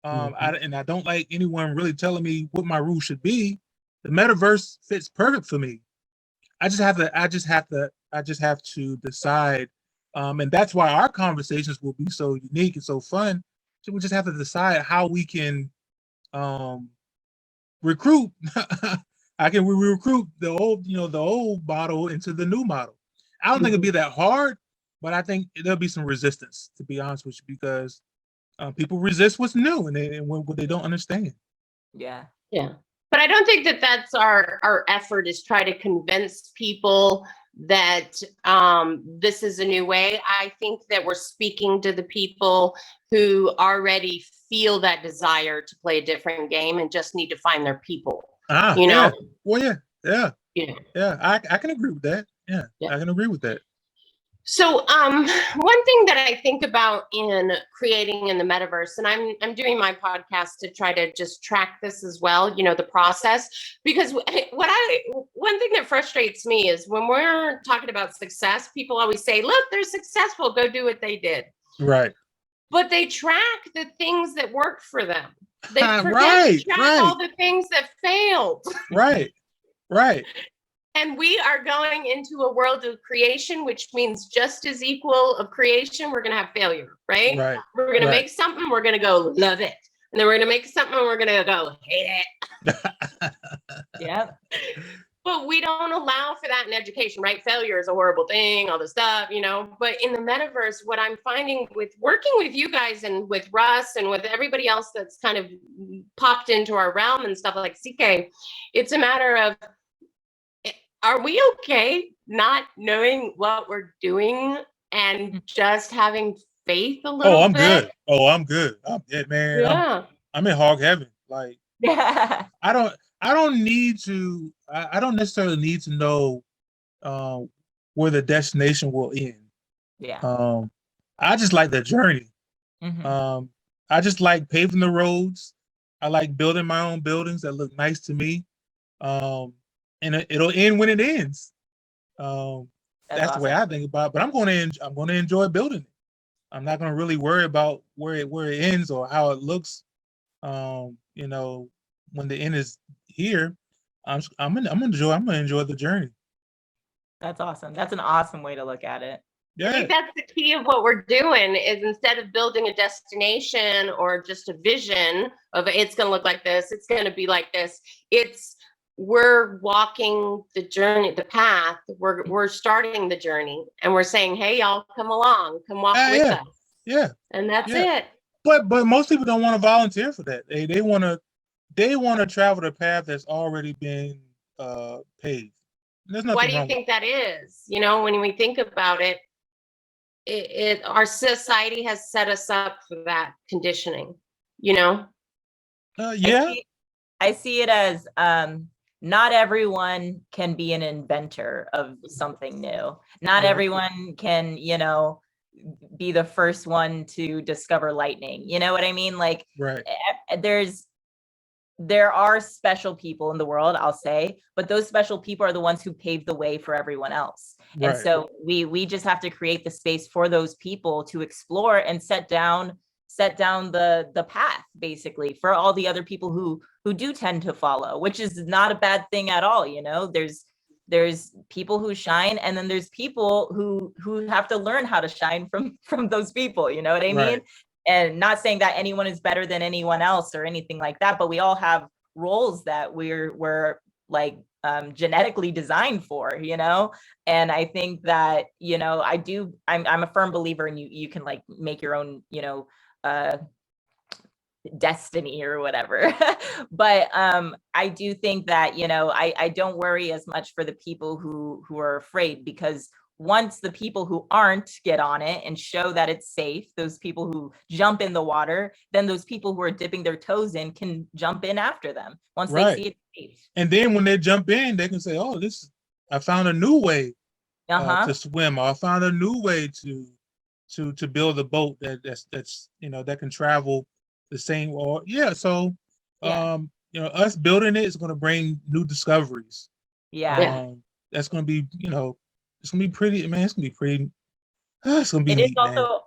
I don't like anyone really telling me what my rules should be. The metaverse fits perfect for me. I just have to decide. And that's why our conversations will be so unique and so fun. So we just have to decide how we can recruit. I can recruit the old model into the new model. I don't think it'd be that hard, but I think there'll be some resistance, to be honest with you, because people resist what's new and what they don't understand. Yeah. Yeah. But I don't think that that's our effort, is try to convince people that this is a new way. I think that we're speaking to the people who already feel that desire to play a different game and just need to find their people. You know? Yeah. Well, yeah. I can agree with that. Yeah. I can agree with that. So one thing that I think about in creating in the metaverse, and I'm doing my podcast to try to just track this as well, the process, because one thing that frustrates me is when we're talking about success, people always say, look, they're successful, go do what they did. Right. But they track the things that worked for them. They forget to track all the things that failed. Right. And we are going into a world of creation, which means just as equal of creation, we're going to have failure, right? We're going to make something, we're going to go love it. And then we're going to make something, and we're going to go hate it. Yep. But we don't allow for that in education, right? Failure is a horrible thing, all this stuff, But in the metaverse, what I'm finding with working with you guys and with Russ and with everybody else that's kind of popped into our realm and stuff like CK, it's a matter of, are we okay not knowing what we're doing and just having faith a little bit? Good. I'm good. I'm good, man. Yeah. I'm in hog heaven. Like, Yeah. I don't need to. I don't necessarily need to know where the destination will end. Yeah. I just like the journey. Mm-hmm. I just like paving the roads. I like building my own buildings that look nice to me. And it'll end when it ends. That's awesome. the way I think about it. But I'm going to enjoy building it. I'm not going to really worry about where it ends or how it looks. When the end is here, I'm gonna enjoy the journey. That's awesome. That's an awesome way to look at it. I think that's the key of what we're doing, is instead of building a destination or just a vision of it's going to look like this, it's going to be like this. We're walking the journey, the path. We're starting the journey, and we're saying, "Hey, y'all, come along, come walk with us." Yeah, and that's it. But most people don't want to volunteer for that. They want to travel the path that's already been paved. There's nothing Why do you think that is? When we think about it, our society has set us up for that conditioning. Yeah. I see it as not everyone can be an inventor of something new. Not everyone can, be the first one to discover lightning. You know what I mean? Like, there are special people in the world, I'll say, but those special people are the ones who pave the way for everyone else. And so we just have to create the space for those people to explore and set down the path, basically, for all the other people who do tend to follow, which is not a bad thing at all. There's people who shine, and then there's people who have to learn how to shine from those people. You know what I mean? And not saying that anyone is better than anyone else or anything like that, but we all have roles that we're like genetically designed for, and I think that I'm a firm believer in you can like make your own destiny or whatever. But I do think that I don't worry as much for the people who are afraid, because once the people who aren't get on it and show that it's safe, those people who jump in the water, then those people who are dipping their toes in can jump in after them once they see it safe. And then when they jump in, they can say, "Oh, I found a new way to swim. Or I found a new way to build a boat that's that can travel the same." Or us building it is going to bring new discoveries. That's going to be it's gonna be pretty, man. It's gonna be pretty. It's gonna be neat, also man.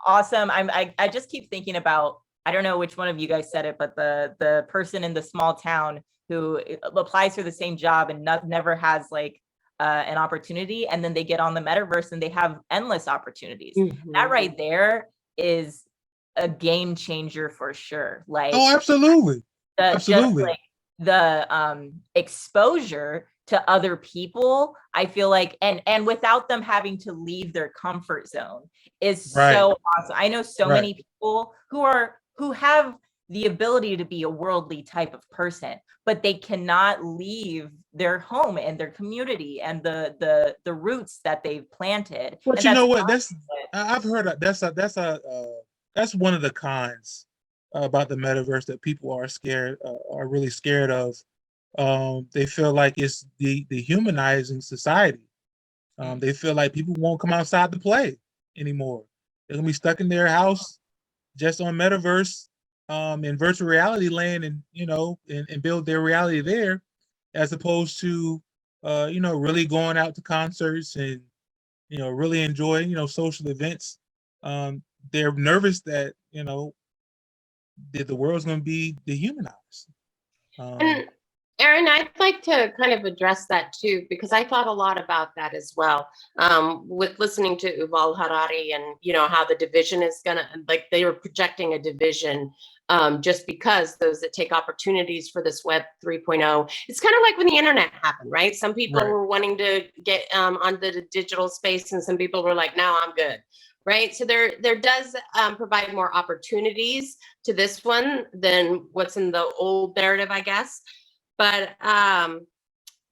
awesome. I just keep thinking about, I don't know which one of you guys said it, but the person in the small town who applies for the same job and never has like an opportunity, and then they get on the metaverse and they have endless opportunities. That right there is a game changer for sure. Like, Oh, absolutely. just like the exposure to other people, I feel like, and without them having to leave their comfort zone is so awesome. I know so many people who have the ability to be a worldly type of person, but they cannot leave their home and their community and the roots that they've planted. But And you know what? awesome. I've heard that's one of the cons about the metaverse that people are really scared of. They feel like it's dehumanizing society. They feel like people won't come outside to play anymore. They're gonna be stuck in their house just on metaverse, in virtual reality land, and and build their reality there, as opposed to really going out to concerts and really enjoying social events. They're nervous that the world's going to be dehumanized. And Erin, I'd like to kind of address that too, because I thought a lot about that as well. With listening to Yuval Harari and how the division is gonna, like, they were projecting a division, just because those that take opportunities for this Web 3.0, it's kind of like when the internet happened, right? Some people were wanting to get onto the digital space, and some people were like, "No, I'm good." Right. So there does provide more opportunities to this one than what's in the old narrative, I guess. But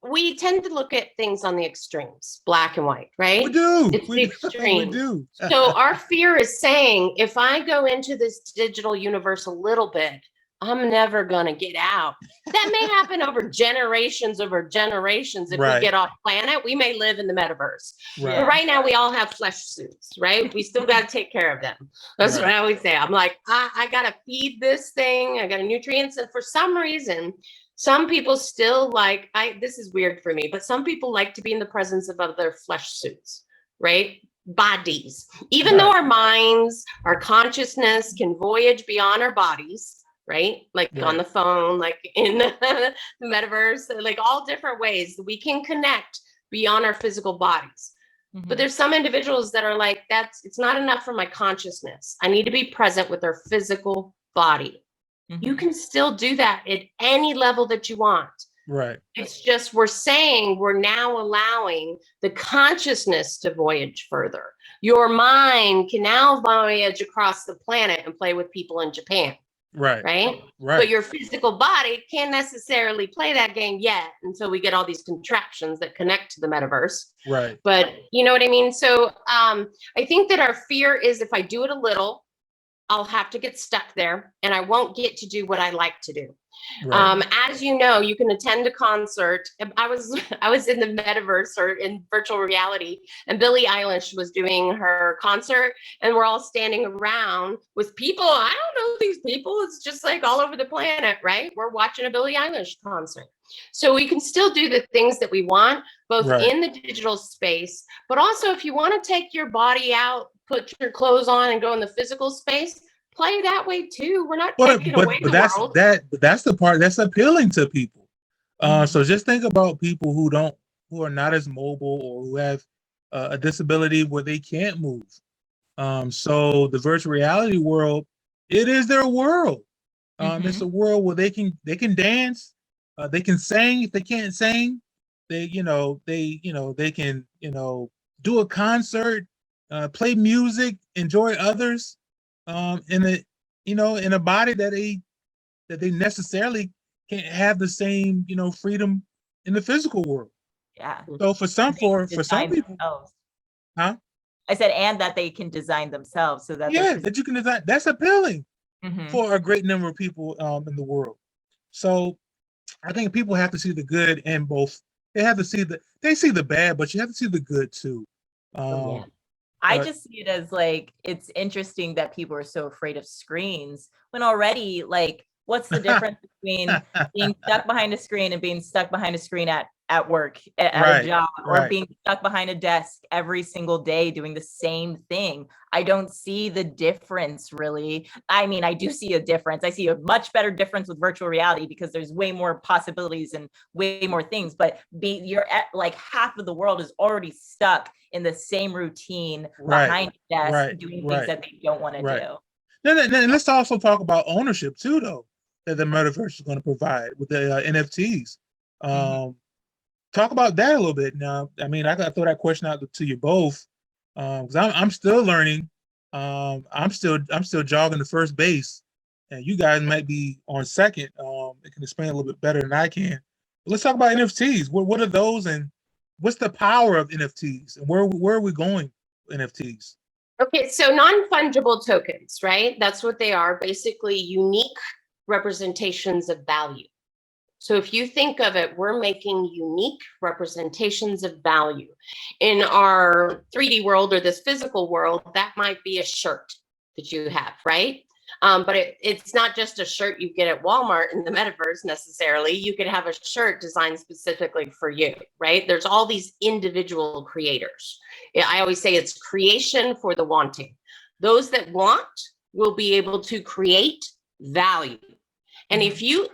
we tend to look at things on the extremes, black and white, right? We do. It's the extremes. We do. So our fear is saying, if I go into this digital universe a little bit, I'm never gonna get out. That may happen over generations. If we get off planet, we may live in the metaverse. But right now we all have flesh suits, right? We still got to take care of them. That's what I always say. I'm like, I gotta feed this thing. I got nutrients, and for some reason, some people still like. This is weird for me, but some people like to be in the presence of other flesh suits, right? Bodies. Even though our minds, our consciousness can voyage beyond our bodies. Right? Like on the phone, like in the metaverse, like all different ways we can connect beyond our physical bodies. But there's some individuals that are like, it's not enough for my consciousness. I need to be present with their physical body. You can still do that at any level that you want. Right. It's just we're saying we're now allowing the consciousness to voyage further. Your mind can now voyage across the planet and play with people in Japan. Right. But your physical body can't necessarily play that game yet until we get all these contraptions that connect to the metaverse. Right. But you know what I mean? So I think that our fear is, if I do it a little, I'll have to get stuck there and I won't get to do what I like to do. As you know, you can attend a concert. I was in the metaverse or in virtual reality, and Billie Eilish was doing her concert, and we're all standing around with people. I don't know these people. It's just like all over the planet, right? We're watching a Billie Eilish concert. So we can still do the things that we want, both in the digital space, but also if you want to take your body out, put your clothes on and go in the physical space, play that way too. We're not taking away the world. That's the part that's appealing to people. So just think about people who are not as mobile, or who have a disability where they can't move. So the virtual reality world, it is their world. It's a world where they can dance, they can sing. If they can't sing, they can do a concert, play music, enjoy others. In a body that they necessarily can't have the same freedom in the physical world. Yeah. So for some people, huh? I said, and that they can design themselves, so that that you can design. That's appealing for a great number of people in the world. So I think people have to see the good in both. They have to see see the bad, but you have to see the good too. I just see it as like, it's interesting that people are so afraid of screens when already, like, what's the difference between being stuck behind a screen and being stuck behind a screen at at work, at Right, a job, or right. being stuck behind a desk every single day doing the same thing. I don't see the difference really. I mean, I do see a difference. I see a much better difference with virtual reality because there's way more possibilities and way more things. But you're at like half of the world is already stuck in the same routine Right, behind a desk right, doing things right, that they don't want to right. do. Then let's also talk about ownership too, though, that the metaverse is going to provide with the NFTs. Mhm. Talk about that a little bit. Now, I mean, I got to throw that question out to you both because I'm still learning. I'm still jogging the first base, and you guys might be on second. It can explain a little bit better than I can. But let's talk about NFTs. What are those, and what's the power of NFTs, and where are we going with NFTs? Okay, so non-fungible tokens, right? That's what they are, basically unique representations of value. So if you think of it, we're making unique representations of value. In our 3D world or this physical world, that might be a shirt that you have, right? But it's not just a shirt you get at Walmart in the metaverse necessarily. You could have a shirt designed specifically for you, right? There's all these individual creators. I always say it's creation for the wanting. Those that want will be able to create value. And if you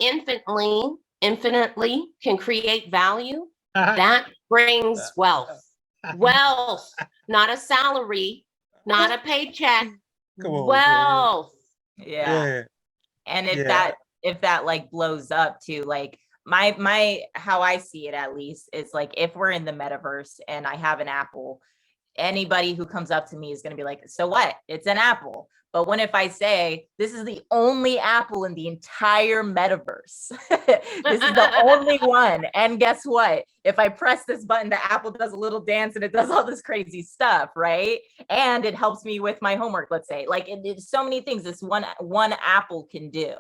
infinitely can create value, that brings wealth. Wealth, not a salary, not a paycheck, Come on, man. wealth. Yeah. Yeah, And yeah. if that like blows up to like my how I see it at least is like if we're in the metaverse and I have an apple, anybody who comes up to me is going to be like, so what? It's an apple. But when if I say, this is the only apple in the entire metaverse, this is the only one. And guess what? If I press this button, the apple does a little dance and it does all this crazy stuff, right? And it helps me with my homework, let's say. Like it's so many things this one apple can do.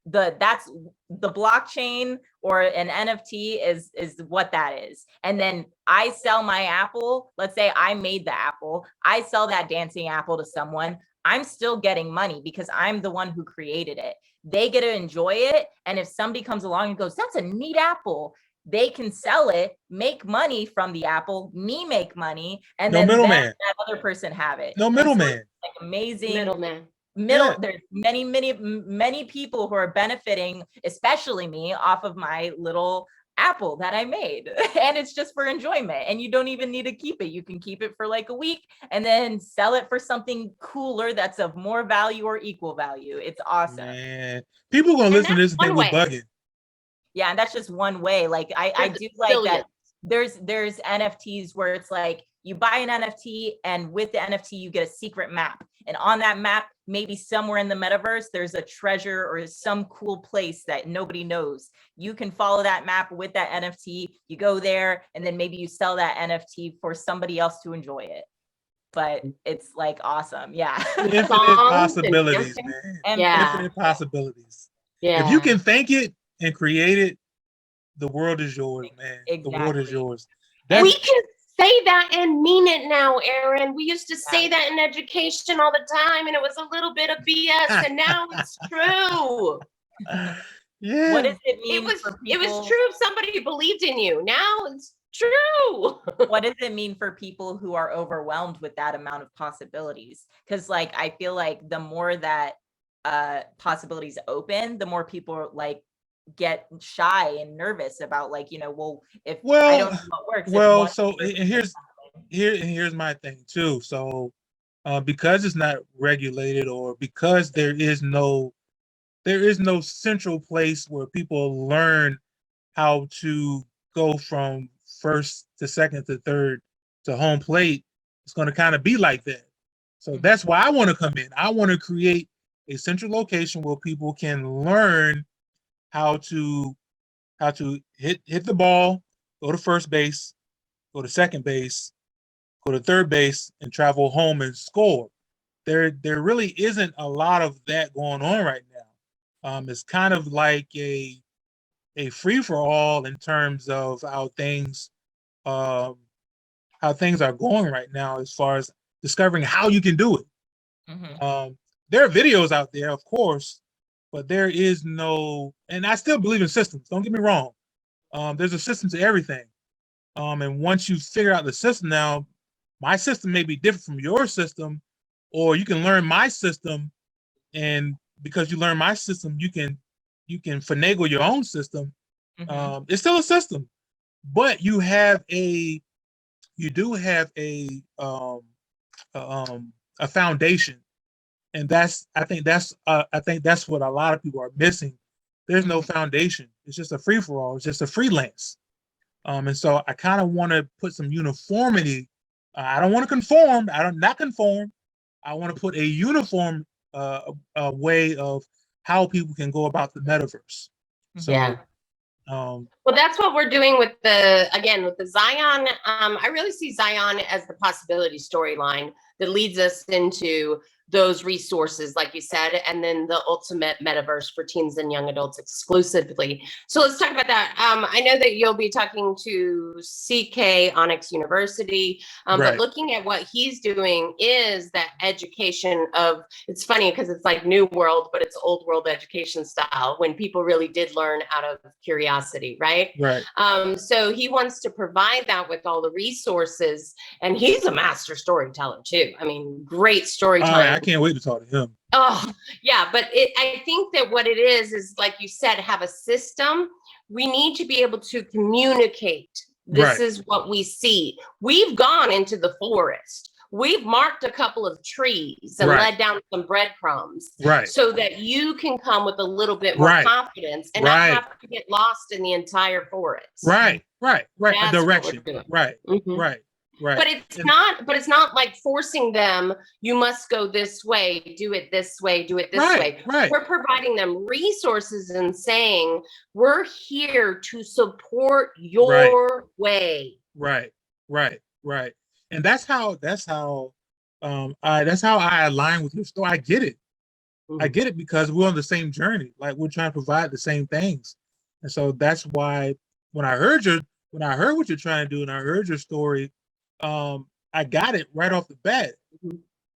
That's the blockchain or an NFT is what that is. And then I sell my apple. Let's say I made the apple. I sell that dancing apple to someone. I'm still getting money because I'm the one who created it. They get to enjoy it. And if somebody comes along and goes, that's a neat apple, they can sell it, make money from the apple, me make money, and No then middleman. that other person have it. No And so middleman. it's like amazing Middleman. Yeah. there's many people who are benefiting, especially me, off of my little apple that I made. And it's just for enjoyment, and you don't even need to keep it. You can keep it for like a week and then sell it for something cooler that's of more value or equal value. It's awesome. Man, people gonna And listen to that's this and think one we're way. bugging. Yeah, and that's just one way. Like I There's do like billions. that there's NFTs where it's like you buy an NFT and with the NFT you get a secret map. And on that map, maybe somewhere in the metaverse, there's a treasure or some cool place that nobody knows. You can follow that map with that NFT. You go there and then maybe you sell that NFT for somebody else to enjoy it. But it's like awesome. Yeah. Infinite Songs possibilities, and man. And yeah, Infinite possibilities. If you yeah. can think it and create it, the world is yours, man. The world is exactly. yours. We That's can say that and mean it now, Aaron. We used to Yeah. say that in education all the time, and it was a little bit of BS, and now it's true. yeah. What does it It mean was for it was people? true if somebody believed in you. Now it's true. What does it mean for people who are overwhelmed with that amount of possibilities? Because like I feel like the more that possibilities open, the more people like get shy and nervous about like, well, if I don't Well, know what works, if well. one So person and says here's my thing too. So because it's not regulated, or because there is no central place where people learn how to go from first to second to third to home plate, it's going to kind of be like that. So something. that's why I want to come in. I want to create a central location where people can learn how to hit the ball, go to first base, go to second base, go to third base, and travel home and score. There really isn't a lot of that going on right now. It's kind of like a free for all in terms of um, how things are going right now as far as discovering how you can do it. Mhm. There are videos out there, of course, but there is no. And I still believe in systems. Don't get me wrong. There's a system to everything, And once you figure out the system, now my system may be different from your system, or you can learn my system, and because you learn my system, you can finagle your own system. It's still a system, but you do have a foundation, and I think that's what a lot of people are missing. There's no foundation. It's just a free for all. It's just a freelance. And so I kind of want to put some uniformity. I don't want to conform. I don't not conform. I want to put a uniform way of how people can go about the metaverse. So, Yeah. Well, that's what we're doing with the Zion. I really see Zion as the possibility storyline that leads us into those resources, like you said, and then the ultimate metaverse for teens and young adults exclusively. So let's talk about that. I know that you'll be talking to CK Onyx University, but looking at what he's doing is that education of, it's funny because it's like new world, but it's old world education style when people really did learn out of curiosity, right? Right. So he wants to provide that with all the resources, and he's a master storyteller too. I mean, great storytelling. I can't wait to talk to him. Oh, yeah. But I think that what it is like you said, have a system. We need to be able to communicate. This is what we see. We've gone into the forest. We've marked a couple of trees and led down some breadcrumbs so that you can come with a little bit more confidence and not have to get lost in the entire forest. Right. A direction. Right. But it's not like forcing them, you must go this way, do it this way, do it this way. We're providing them resources and saying, we're here to support your way. Right. And that's how I align with your story. I get it. I get it because we're on the same journey. Like we're trying to provide the same things. And so that's why when I heard what you're trying to do and I heard your story, I got it right off the bat.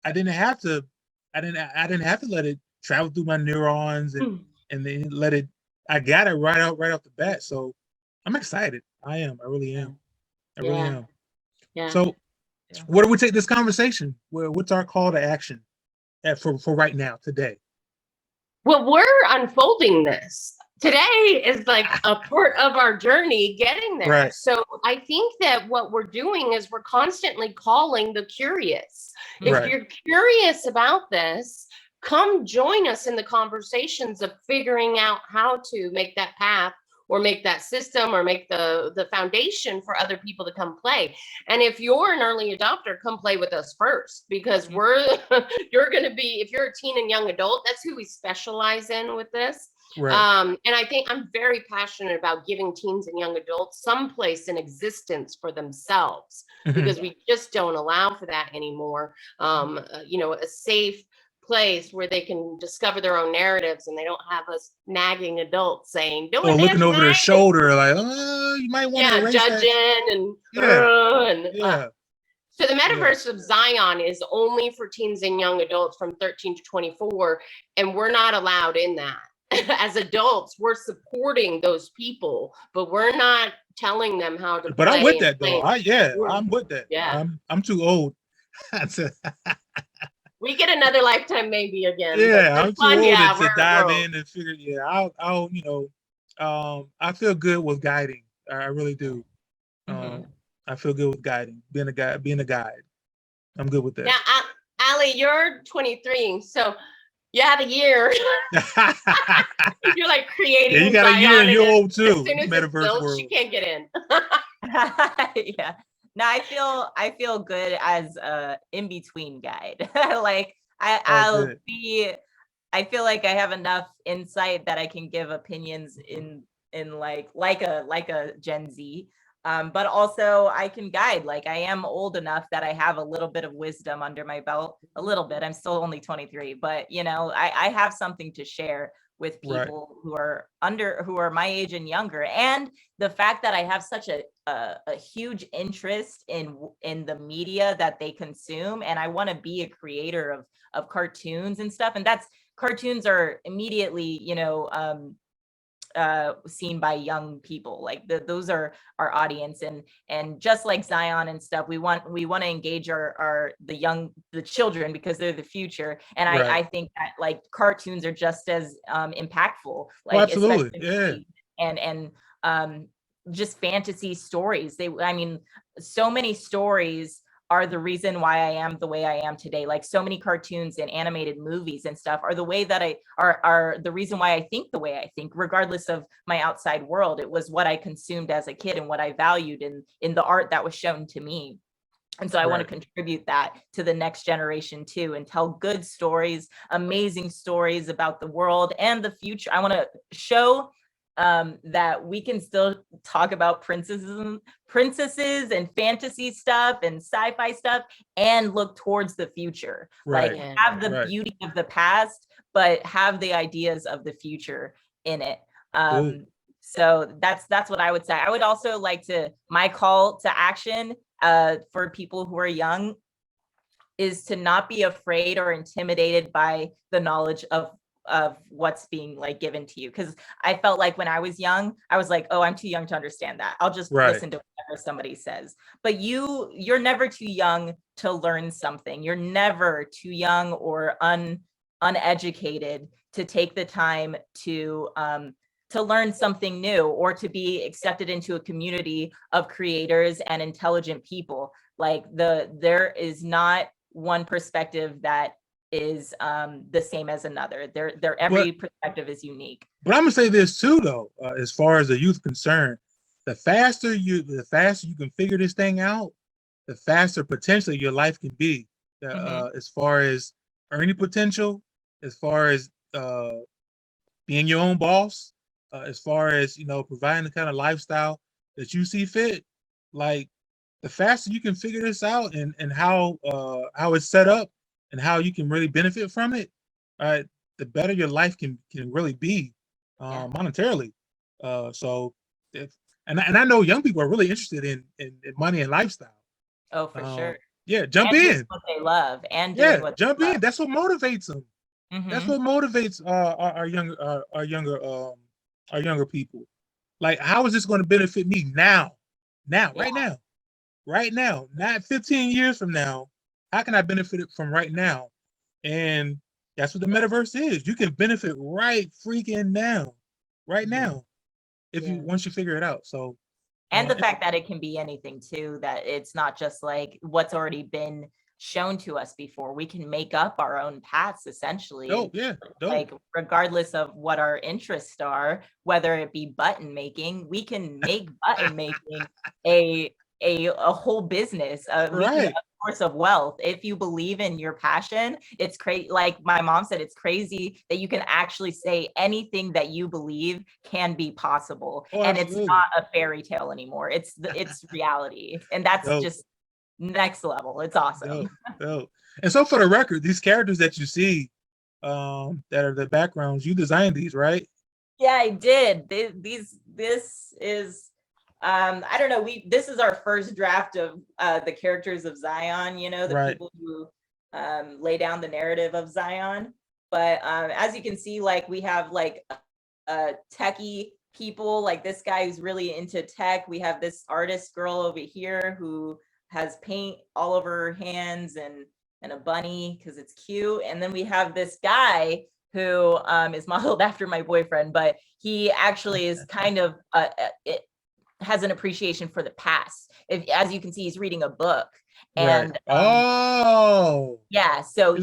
I didn't have to let it travel through my neurons and then let it. I got it right off the bat. So I'm excited. I really am. I really am. Yeah. So where do we take this conversation? What's our call to action for right now, today? Well, we're unfolding this. Today is like a part of our journey getting there. So I think that what we're doing is we're constantly calling the curious. If you're curious about this, come join us in the conversations of figuring out how to make that path or make that system or make the foundation for other people to come play. And if you're an early adopter, come play with us first, because you're going to be, if you're a teen and young adult, that's who we specialize in with this. And I think I'm very passionate about giving teens and young adults some place in existence for themselves, because we just don't allow for that anymore. A safe place where they can discover their own narratives and they don't have us nagging adults saying, or looking over their shoulder like, oh, you might want to judging and so the metaverse of Zion is only for teens and young adults from 13 to 24, and we're not allowed in that. As adults, we're supporting those people, but we're not telling them how to but play. I'm with that though. I'm with that. Yeah. I'm too old. We get another lifetime maybe again. Yeah, I'm too old to dive in and figure. Yeah, I feel good with guiding. I really do. I feel good with guiding, being a guide. I'm good with that. Now, Ali, you're 23, so you have a year. You're like creating. Yeah, you got a year and you're old too. As soon as Metaverse it's built, world. she can't get in. Yeah. No, I feel good as a in-between guide. Like I feel like I have enough insight that I can give opinions in like a Gen Z. But also I can guide. Like I am old enough that I have a little bit of wisdom under my belt, a little bit. I'm still only 23, but I have something to share with people who are my age and younger. And the fact that I have such a huge interest in the media that they consume, and I want to be a creator of cartoons and stuff. And cartoons are immediately, seen by young people. Like those are our audience, and just like Zion and stuff, we want to engage the children, because they're the future. And Right. I think that like cartoons are just as impactful, Oh, like absolutely. especially Yeah. and just fantasy stories. I mean, so many stories are the reason why I am the way I am today. Like so many cartoons and animated movies and stuff are the way that are the reason why I think the way I think, regardless of my outside world. It was what I consumed as a kid and what I valued in the art that was shown to me. And so I want to contribute that to the next generation too, and tell good stories, amazing stories about the world and the future. I want to show that we can still talk about princesses and fantasy stuff and sci-fi stuff, and look towards the future. Right. Like have the Right. beauty of the past, but have the ideas of the future in it. Cool. So that's what I would say. I would also like to, my call to action for people who are young is to not be afraid or intimidated by the knowledge of what's being like given to you. Because I felt like when I was young, I was like, oh, I'm too young to understand that. I'll just Right. listen to whatever somebody says. But you're never too young to learn something. You're never too young or uneducated to take the time to learn something new, or to be accepted into a community of creators and intelligent people. Like there is not one perspective that is the same as another. Every perspective is unique. But I'm gonna say this too, though, as far as the youth concerned, the faster you can figure this thing out, the faster potentially your life can be. As far as earning potential, as far as being your own boss, as far as providing the kind of lifestyle that you see fit. Like the faster you can figure this out, and how it's set up and how you can really benefit from it, the better your life can really be monetarily. So if and I know young people are really interested in money and lifestyle. Oh, for sure. Yeah, jump and in. what they love and Yeah, doing what jump they in. love. That's what motivates them. That's what motivates our younger people. Like, how is this going to benefit me now? Right now, not 15 years from now. How can I benefit it from right now? And that's what the metaverse is. You can benefit right freaking now, right now, if you once you figure it out. So, and the fact that it can be anything too, that it's not just like what's already been shown to us before. We can make up our own paths essentially. dope, yeah, dope. Like regardless of what our interests are, whether it be button making, we can make button making a whole business. We can Right. a source of wealth if you believe in your passion. It's crazy. Like my mom said, it's crazy that you can actually say anything that you believe can be possible, Oh, and it's absolutely. not a fairy tale anymore. It's reality, and that's Dope, just next level. It's awesome. dope, dope. And so, for the record, these characters that you see, that are the backgrounds, you designed these, right? Yeah, I did. This is I don't know, this is our first draft of the characters of Zion, the Right. people who lay down the narrative of Zion. But as you can see, like we have like techie people, like this guy who's really into tech. We have this artist girl over here who has paint all over her hands and a bunny because it's cute. And then we have this guy who is modeled after my boyfriend, but he actually is kind of it has an appreciation for the past. As you can see, he's reading a book. And yeah, so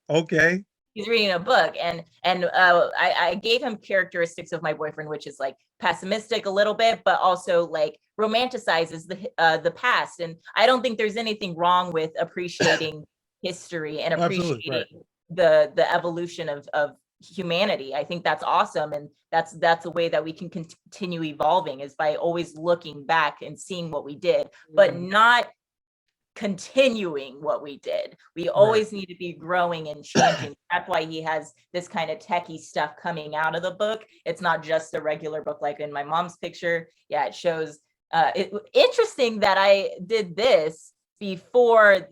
okay. He's reading a book, and I gave him characteristics of my boyfriend, which is like pessimistic a little bit, but also like romanticizes the past. And I don't think there's anything wrong with appreciating history and appreciating the evolution of humanity. I think that's awesome, and that's a way that we can continue evolving, is by always looking back and seeing what we did, but not continuing what we did. We always need to be growing and changing. That's why he has this kind of techie stuff coming out of the book. It's not just a regular book like in my mom's picture. Yeah, it shows interesting that I did this before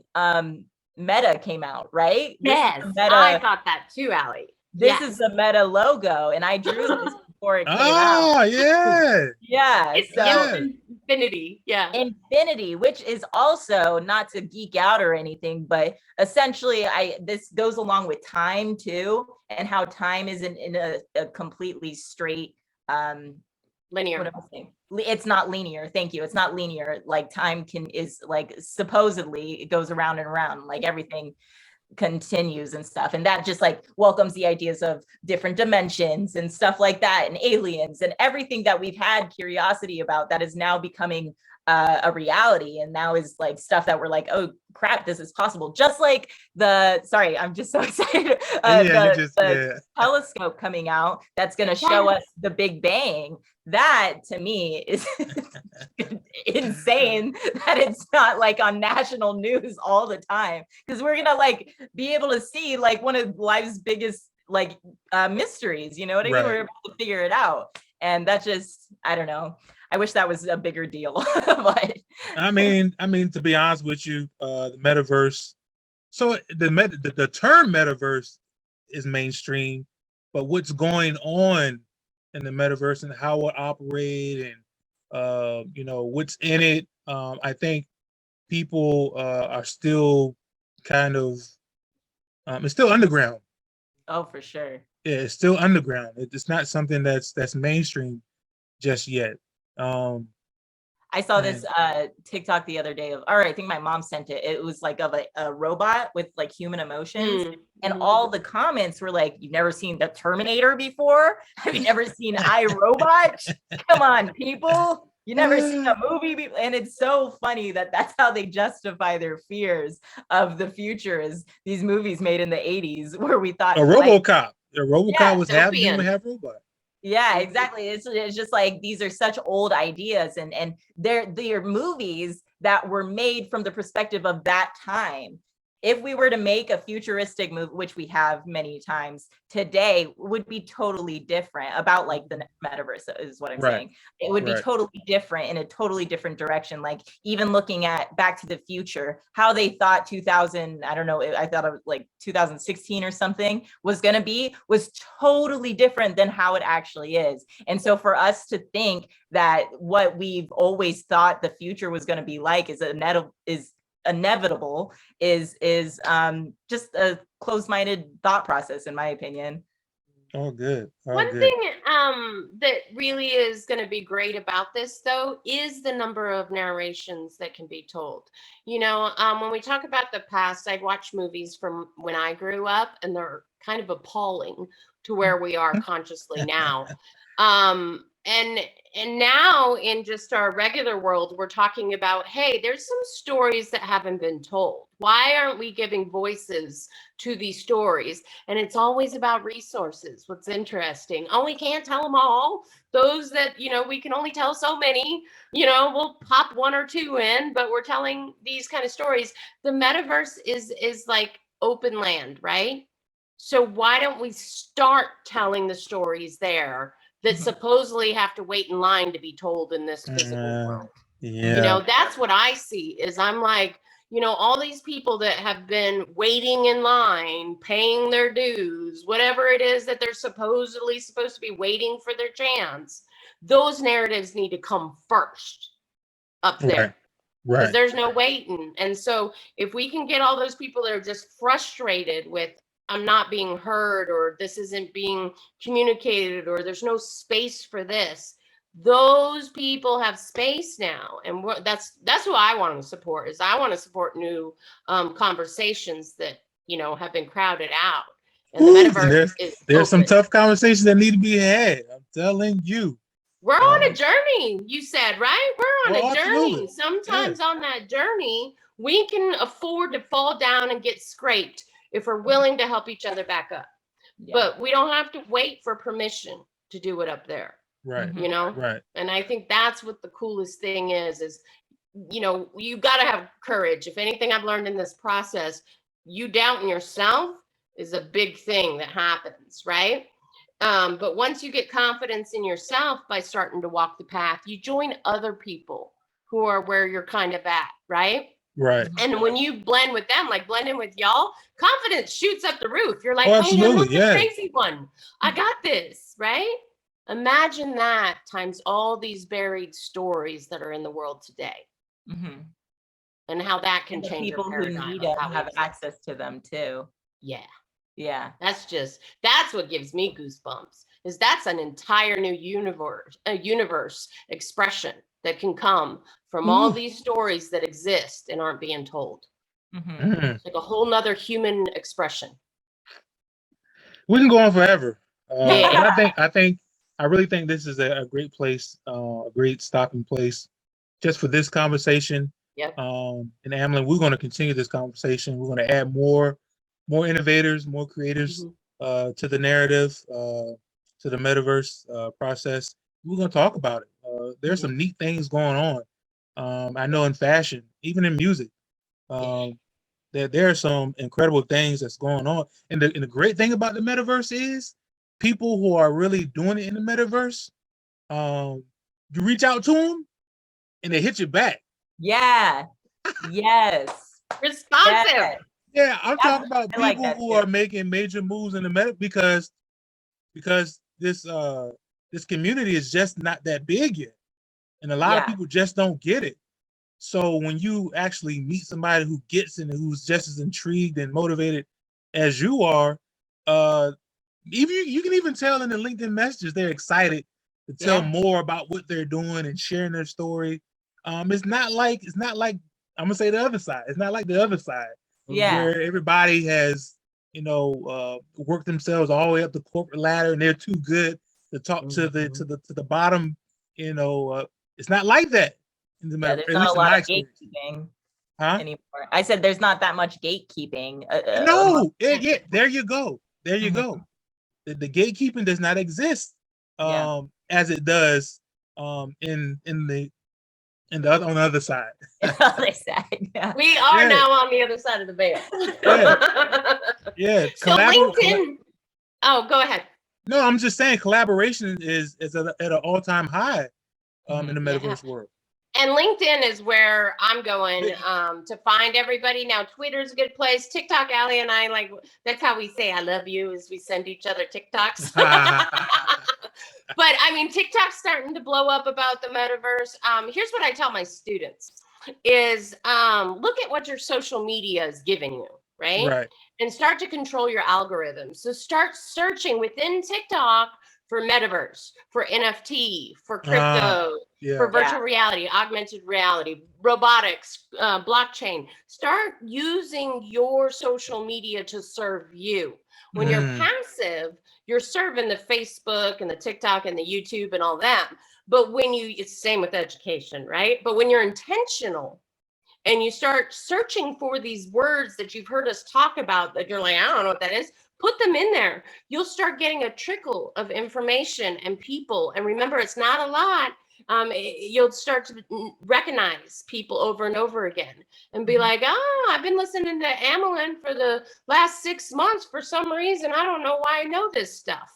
Meta came out, right? Yes, I thought that too, Ali. This is the Meta logo, and I drew this before it came out. Oh, yeah. Yeah, It's Yeah. infinity. Yeah. Infinity, which is also, not to geek out or anything, but essentially this goes along with time too, and how time isn't in a completely straight Linear. what am I saying? It's not linear. Thank you. It's not linear. Like time is like, supposedly it goes around and around, like everything continues and stuff, and that just like welcomes the ideas of different dimensions and stuff like that, and aliens and everything that we've had curiosity about that is now becoming a reality, and now is like stuff that we're like, oh crap, this is possible. Just like sorry, I'm just so excited, the telescope coming out that's going to show us the Big Bang. That to me is insane that it's not like on national news all the time, because we're gonna like be able to see like one of life's biggest like mysteries, you know what I mean? We're able to figure it out, and that just, I don't know, I wish that was a bigger deal. But I mean, to be honest with you, the metaverse. So the term metaverse is mainstream, but what's going on in the metaverse and how it operate and what's in it, I think people are still kind of it's still underground. oh, for sure. Yeah, it's still underground. It's not something that's mainstream just yet. I saw this TikTok the other day or I think my mom sent it. It was like of a robot with like human emotions. And all the comments were like, you've never seen the Terminator before? Have you never seen iRobot? Come on, people. You never seen a movie? And it's so funny that that's how they justify their fears of the future, is these movies made in the 80s where we thought RoboCop. RoboCop was half human, half robot. Yeah, exactly. It's just like, these are such old ideas, and they're movies that were made from the perspective of that time. If we were to make a futuristic movie, which we have many times today, would be totally different about like the metaverse is what I'm saying. It would be totally different in a totally different direction. Like even looking at Back to the Future, how they thought 2000, I don't know, I thought it was like 2016 or something was going to be, was totally different than how it actually is. And so for us to think that what we've always thought the future was going to be like is inevitable is just a closed-minded thought process, in my opinion. Oh, good. One thing that really is going to be great about this, though, is the number of narrations that can be told. You know, when we talk about the past, I've watched movies from when I grew up, and they're kind of appalling to where we are consciously now. And now in just our regular world, we're talking about, hey, there's some stories that haven't been told. Why aren't we giving voices to these stories? And it's always about resources. What's interesting, oh, we can't tell them all. Those that, you know, we can only tell so many, you know, we'll pop one or two in, but we're telling these kind of stories. The metaverse is like open land, right? So why don't we start telling the stories there that supposedly have to wait in line to be told in this physical world? Yeah. You know, that's what I see. Is I'm like, you know, all these people that have been waiting in line, paying their dues, whatever it is that they're supposedly supposed to be waiting for their chance, those narratives need to come first up there. Because there's no waiting. And so if we can get all those people that are just frustrated with, I'm not being heard, or this isn't being communicated, or there's no space for this, those people have space now. And that's who I want to support. Is I want to support new conversations that, you know, have been crowded out. And the metaverse there's some tough conversations that need to be had. I'm telling you. We're on a journey, you said, right? We're on a journey. Sometimes on that journey, we can afford to fall down and get scraped if we're willing to help each other back up. But we don't have to wait for permission to do it up there. Right. You know? Right. And I think that's what the coolest thing is, you know, you got to have courage. If anything I've learned in this process, you doubting yourself is a big thing that happens, right? But once you get confidence in yourself by starting to walk the path, you join other people who are where you're kind of at, right? Right. And when you blend with them, like blending with y'all, confidence shoots up the roof. You're like, oh, wait, I'm not absolutely. the crazy one. I got this, right? Imagine that times all these buried stories that are in the world today, and how that can And the change your people who paradigm need of it how we have exist. access to them too. Yeah. Yeah. That's what gives me goosebumps, is that's an entire new universe expression that can come from all these stories that exist and aren't being told. It's like a whole nother human expression. We can go on forever. Yeah. But I really think this is a great place, a great stopping place just for this conversation. Yep. And Amilyn, we're going to continue this conversation. We're going to add more innovators, more creators to the narrative, to the metaverse process. We're going to talk about it. There's some neat things going on. I know in fashion, even in music, that there are some incredible things that's going on. And the great thing about the metaverse is people who are really doing it in the metaverse, you reach out to them and they hit you back. Yeah. Yes. Responsive. Yes. Yeah, I'm talking about people like that who too. are making major moves in the meta because this community is just not that big yet. And a lot of people just don't get it. So when you actually meet somebody who gets it and who's just as intrigued and motivated as you are, even you can even tell in the LinkedIn messages they're excited to tell more about what they're doing and sharing their story. It's not like I'm gonna say the other side. It's not like the other side where everybody has worked themselves all the way up the corporate ladder and they're too good to talk to the bottom. It's not like that. Yeah, there's not a lot of gatekeeping anymore. I said there's not that much gatekeeping. No, there you go. There you go. The gatekeeping does not exist as it does in the other on the other side. Other side, yeah. We are now on the other side of the veil. Yeah. So LinkedIn. Oh, go ahead. No, I'm just saying collaboration is at an all-time high in the metaverse world. And LinkedIn is where I'm going to find everybody. Now, Twitter's a good place. TikTok, Ali and I, that's how we say I love you, is we send each other TikToks. But I mean, TikTok's starting to blow up about the metaverse. Here's what I tell my students is look at what your social media is giving you, right? And start to control your algorithms. So start searching within TikTok for metaverse, for NFT, for crypto, for virtual reality, augmented reality, robotics, blockchain. Start using your social media to serve you. When you're passive, you're serving the Facebook and the TikTok and the YouTube and all that. But it's the same with education, right? But when you're intentional and you start searching for these words that you've heard us talk about that you're like, I don't know what that is, put them in there. You'll start getting a trickle of information and people. And remember, it's not a lot. You'll start to recognize people over and over again and be like, I've been listening to Amilyn for the last 6 months for some reason. I don't know why I know this stuff.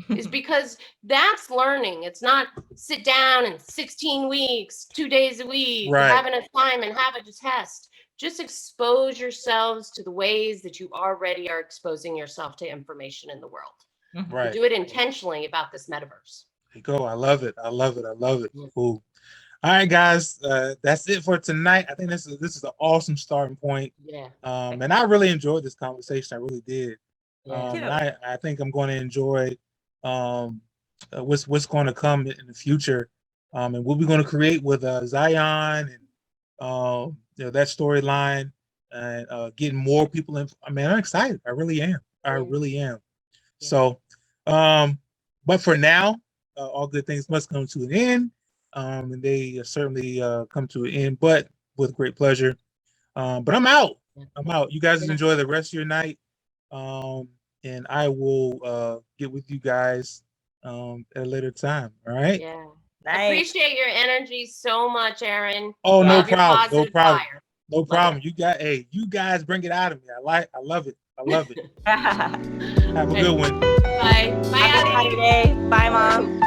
Is because that's learning. It's not sit down in 16 weeks, 2 days a week, have an assignment, have a test. Just expose yourselves to the ways that you already are exposing yourself to information in the world. Do it intentionally about this metaverse. There you go. I love it. I love it. I love it. Cool. All right, guys. That's it for tonight. I think this is an awesome starting point. And I really enjoyed this conversation. I really did. And I think I'm going to enjoy what's going to come in the future, and what we're going to create with Zion and that storyline and getting more people in. I mean, I'm excited. I really am. I really am. So, but for now, all good things must come to an end, and they certainly come to an end, but with great pleasure. But I'm out. I'm out. You guys enjoy the rest of your night. And I will get with you guys at a later time. All right. Yeah. Nice. I appreciate your energy so much, Aaron. Oh, no problem. No problem. Fire. No problem. You guys bring it out of me. I love it. I love it. Have a good one. Bye. Bye, Ali. Bye, Mom.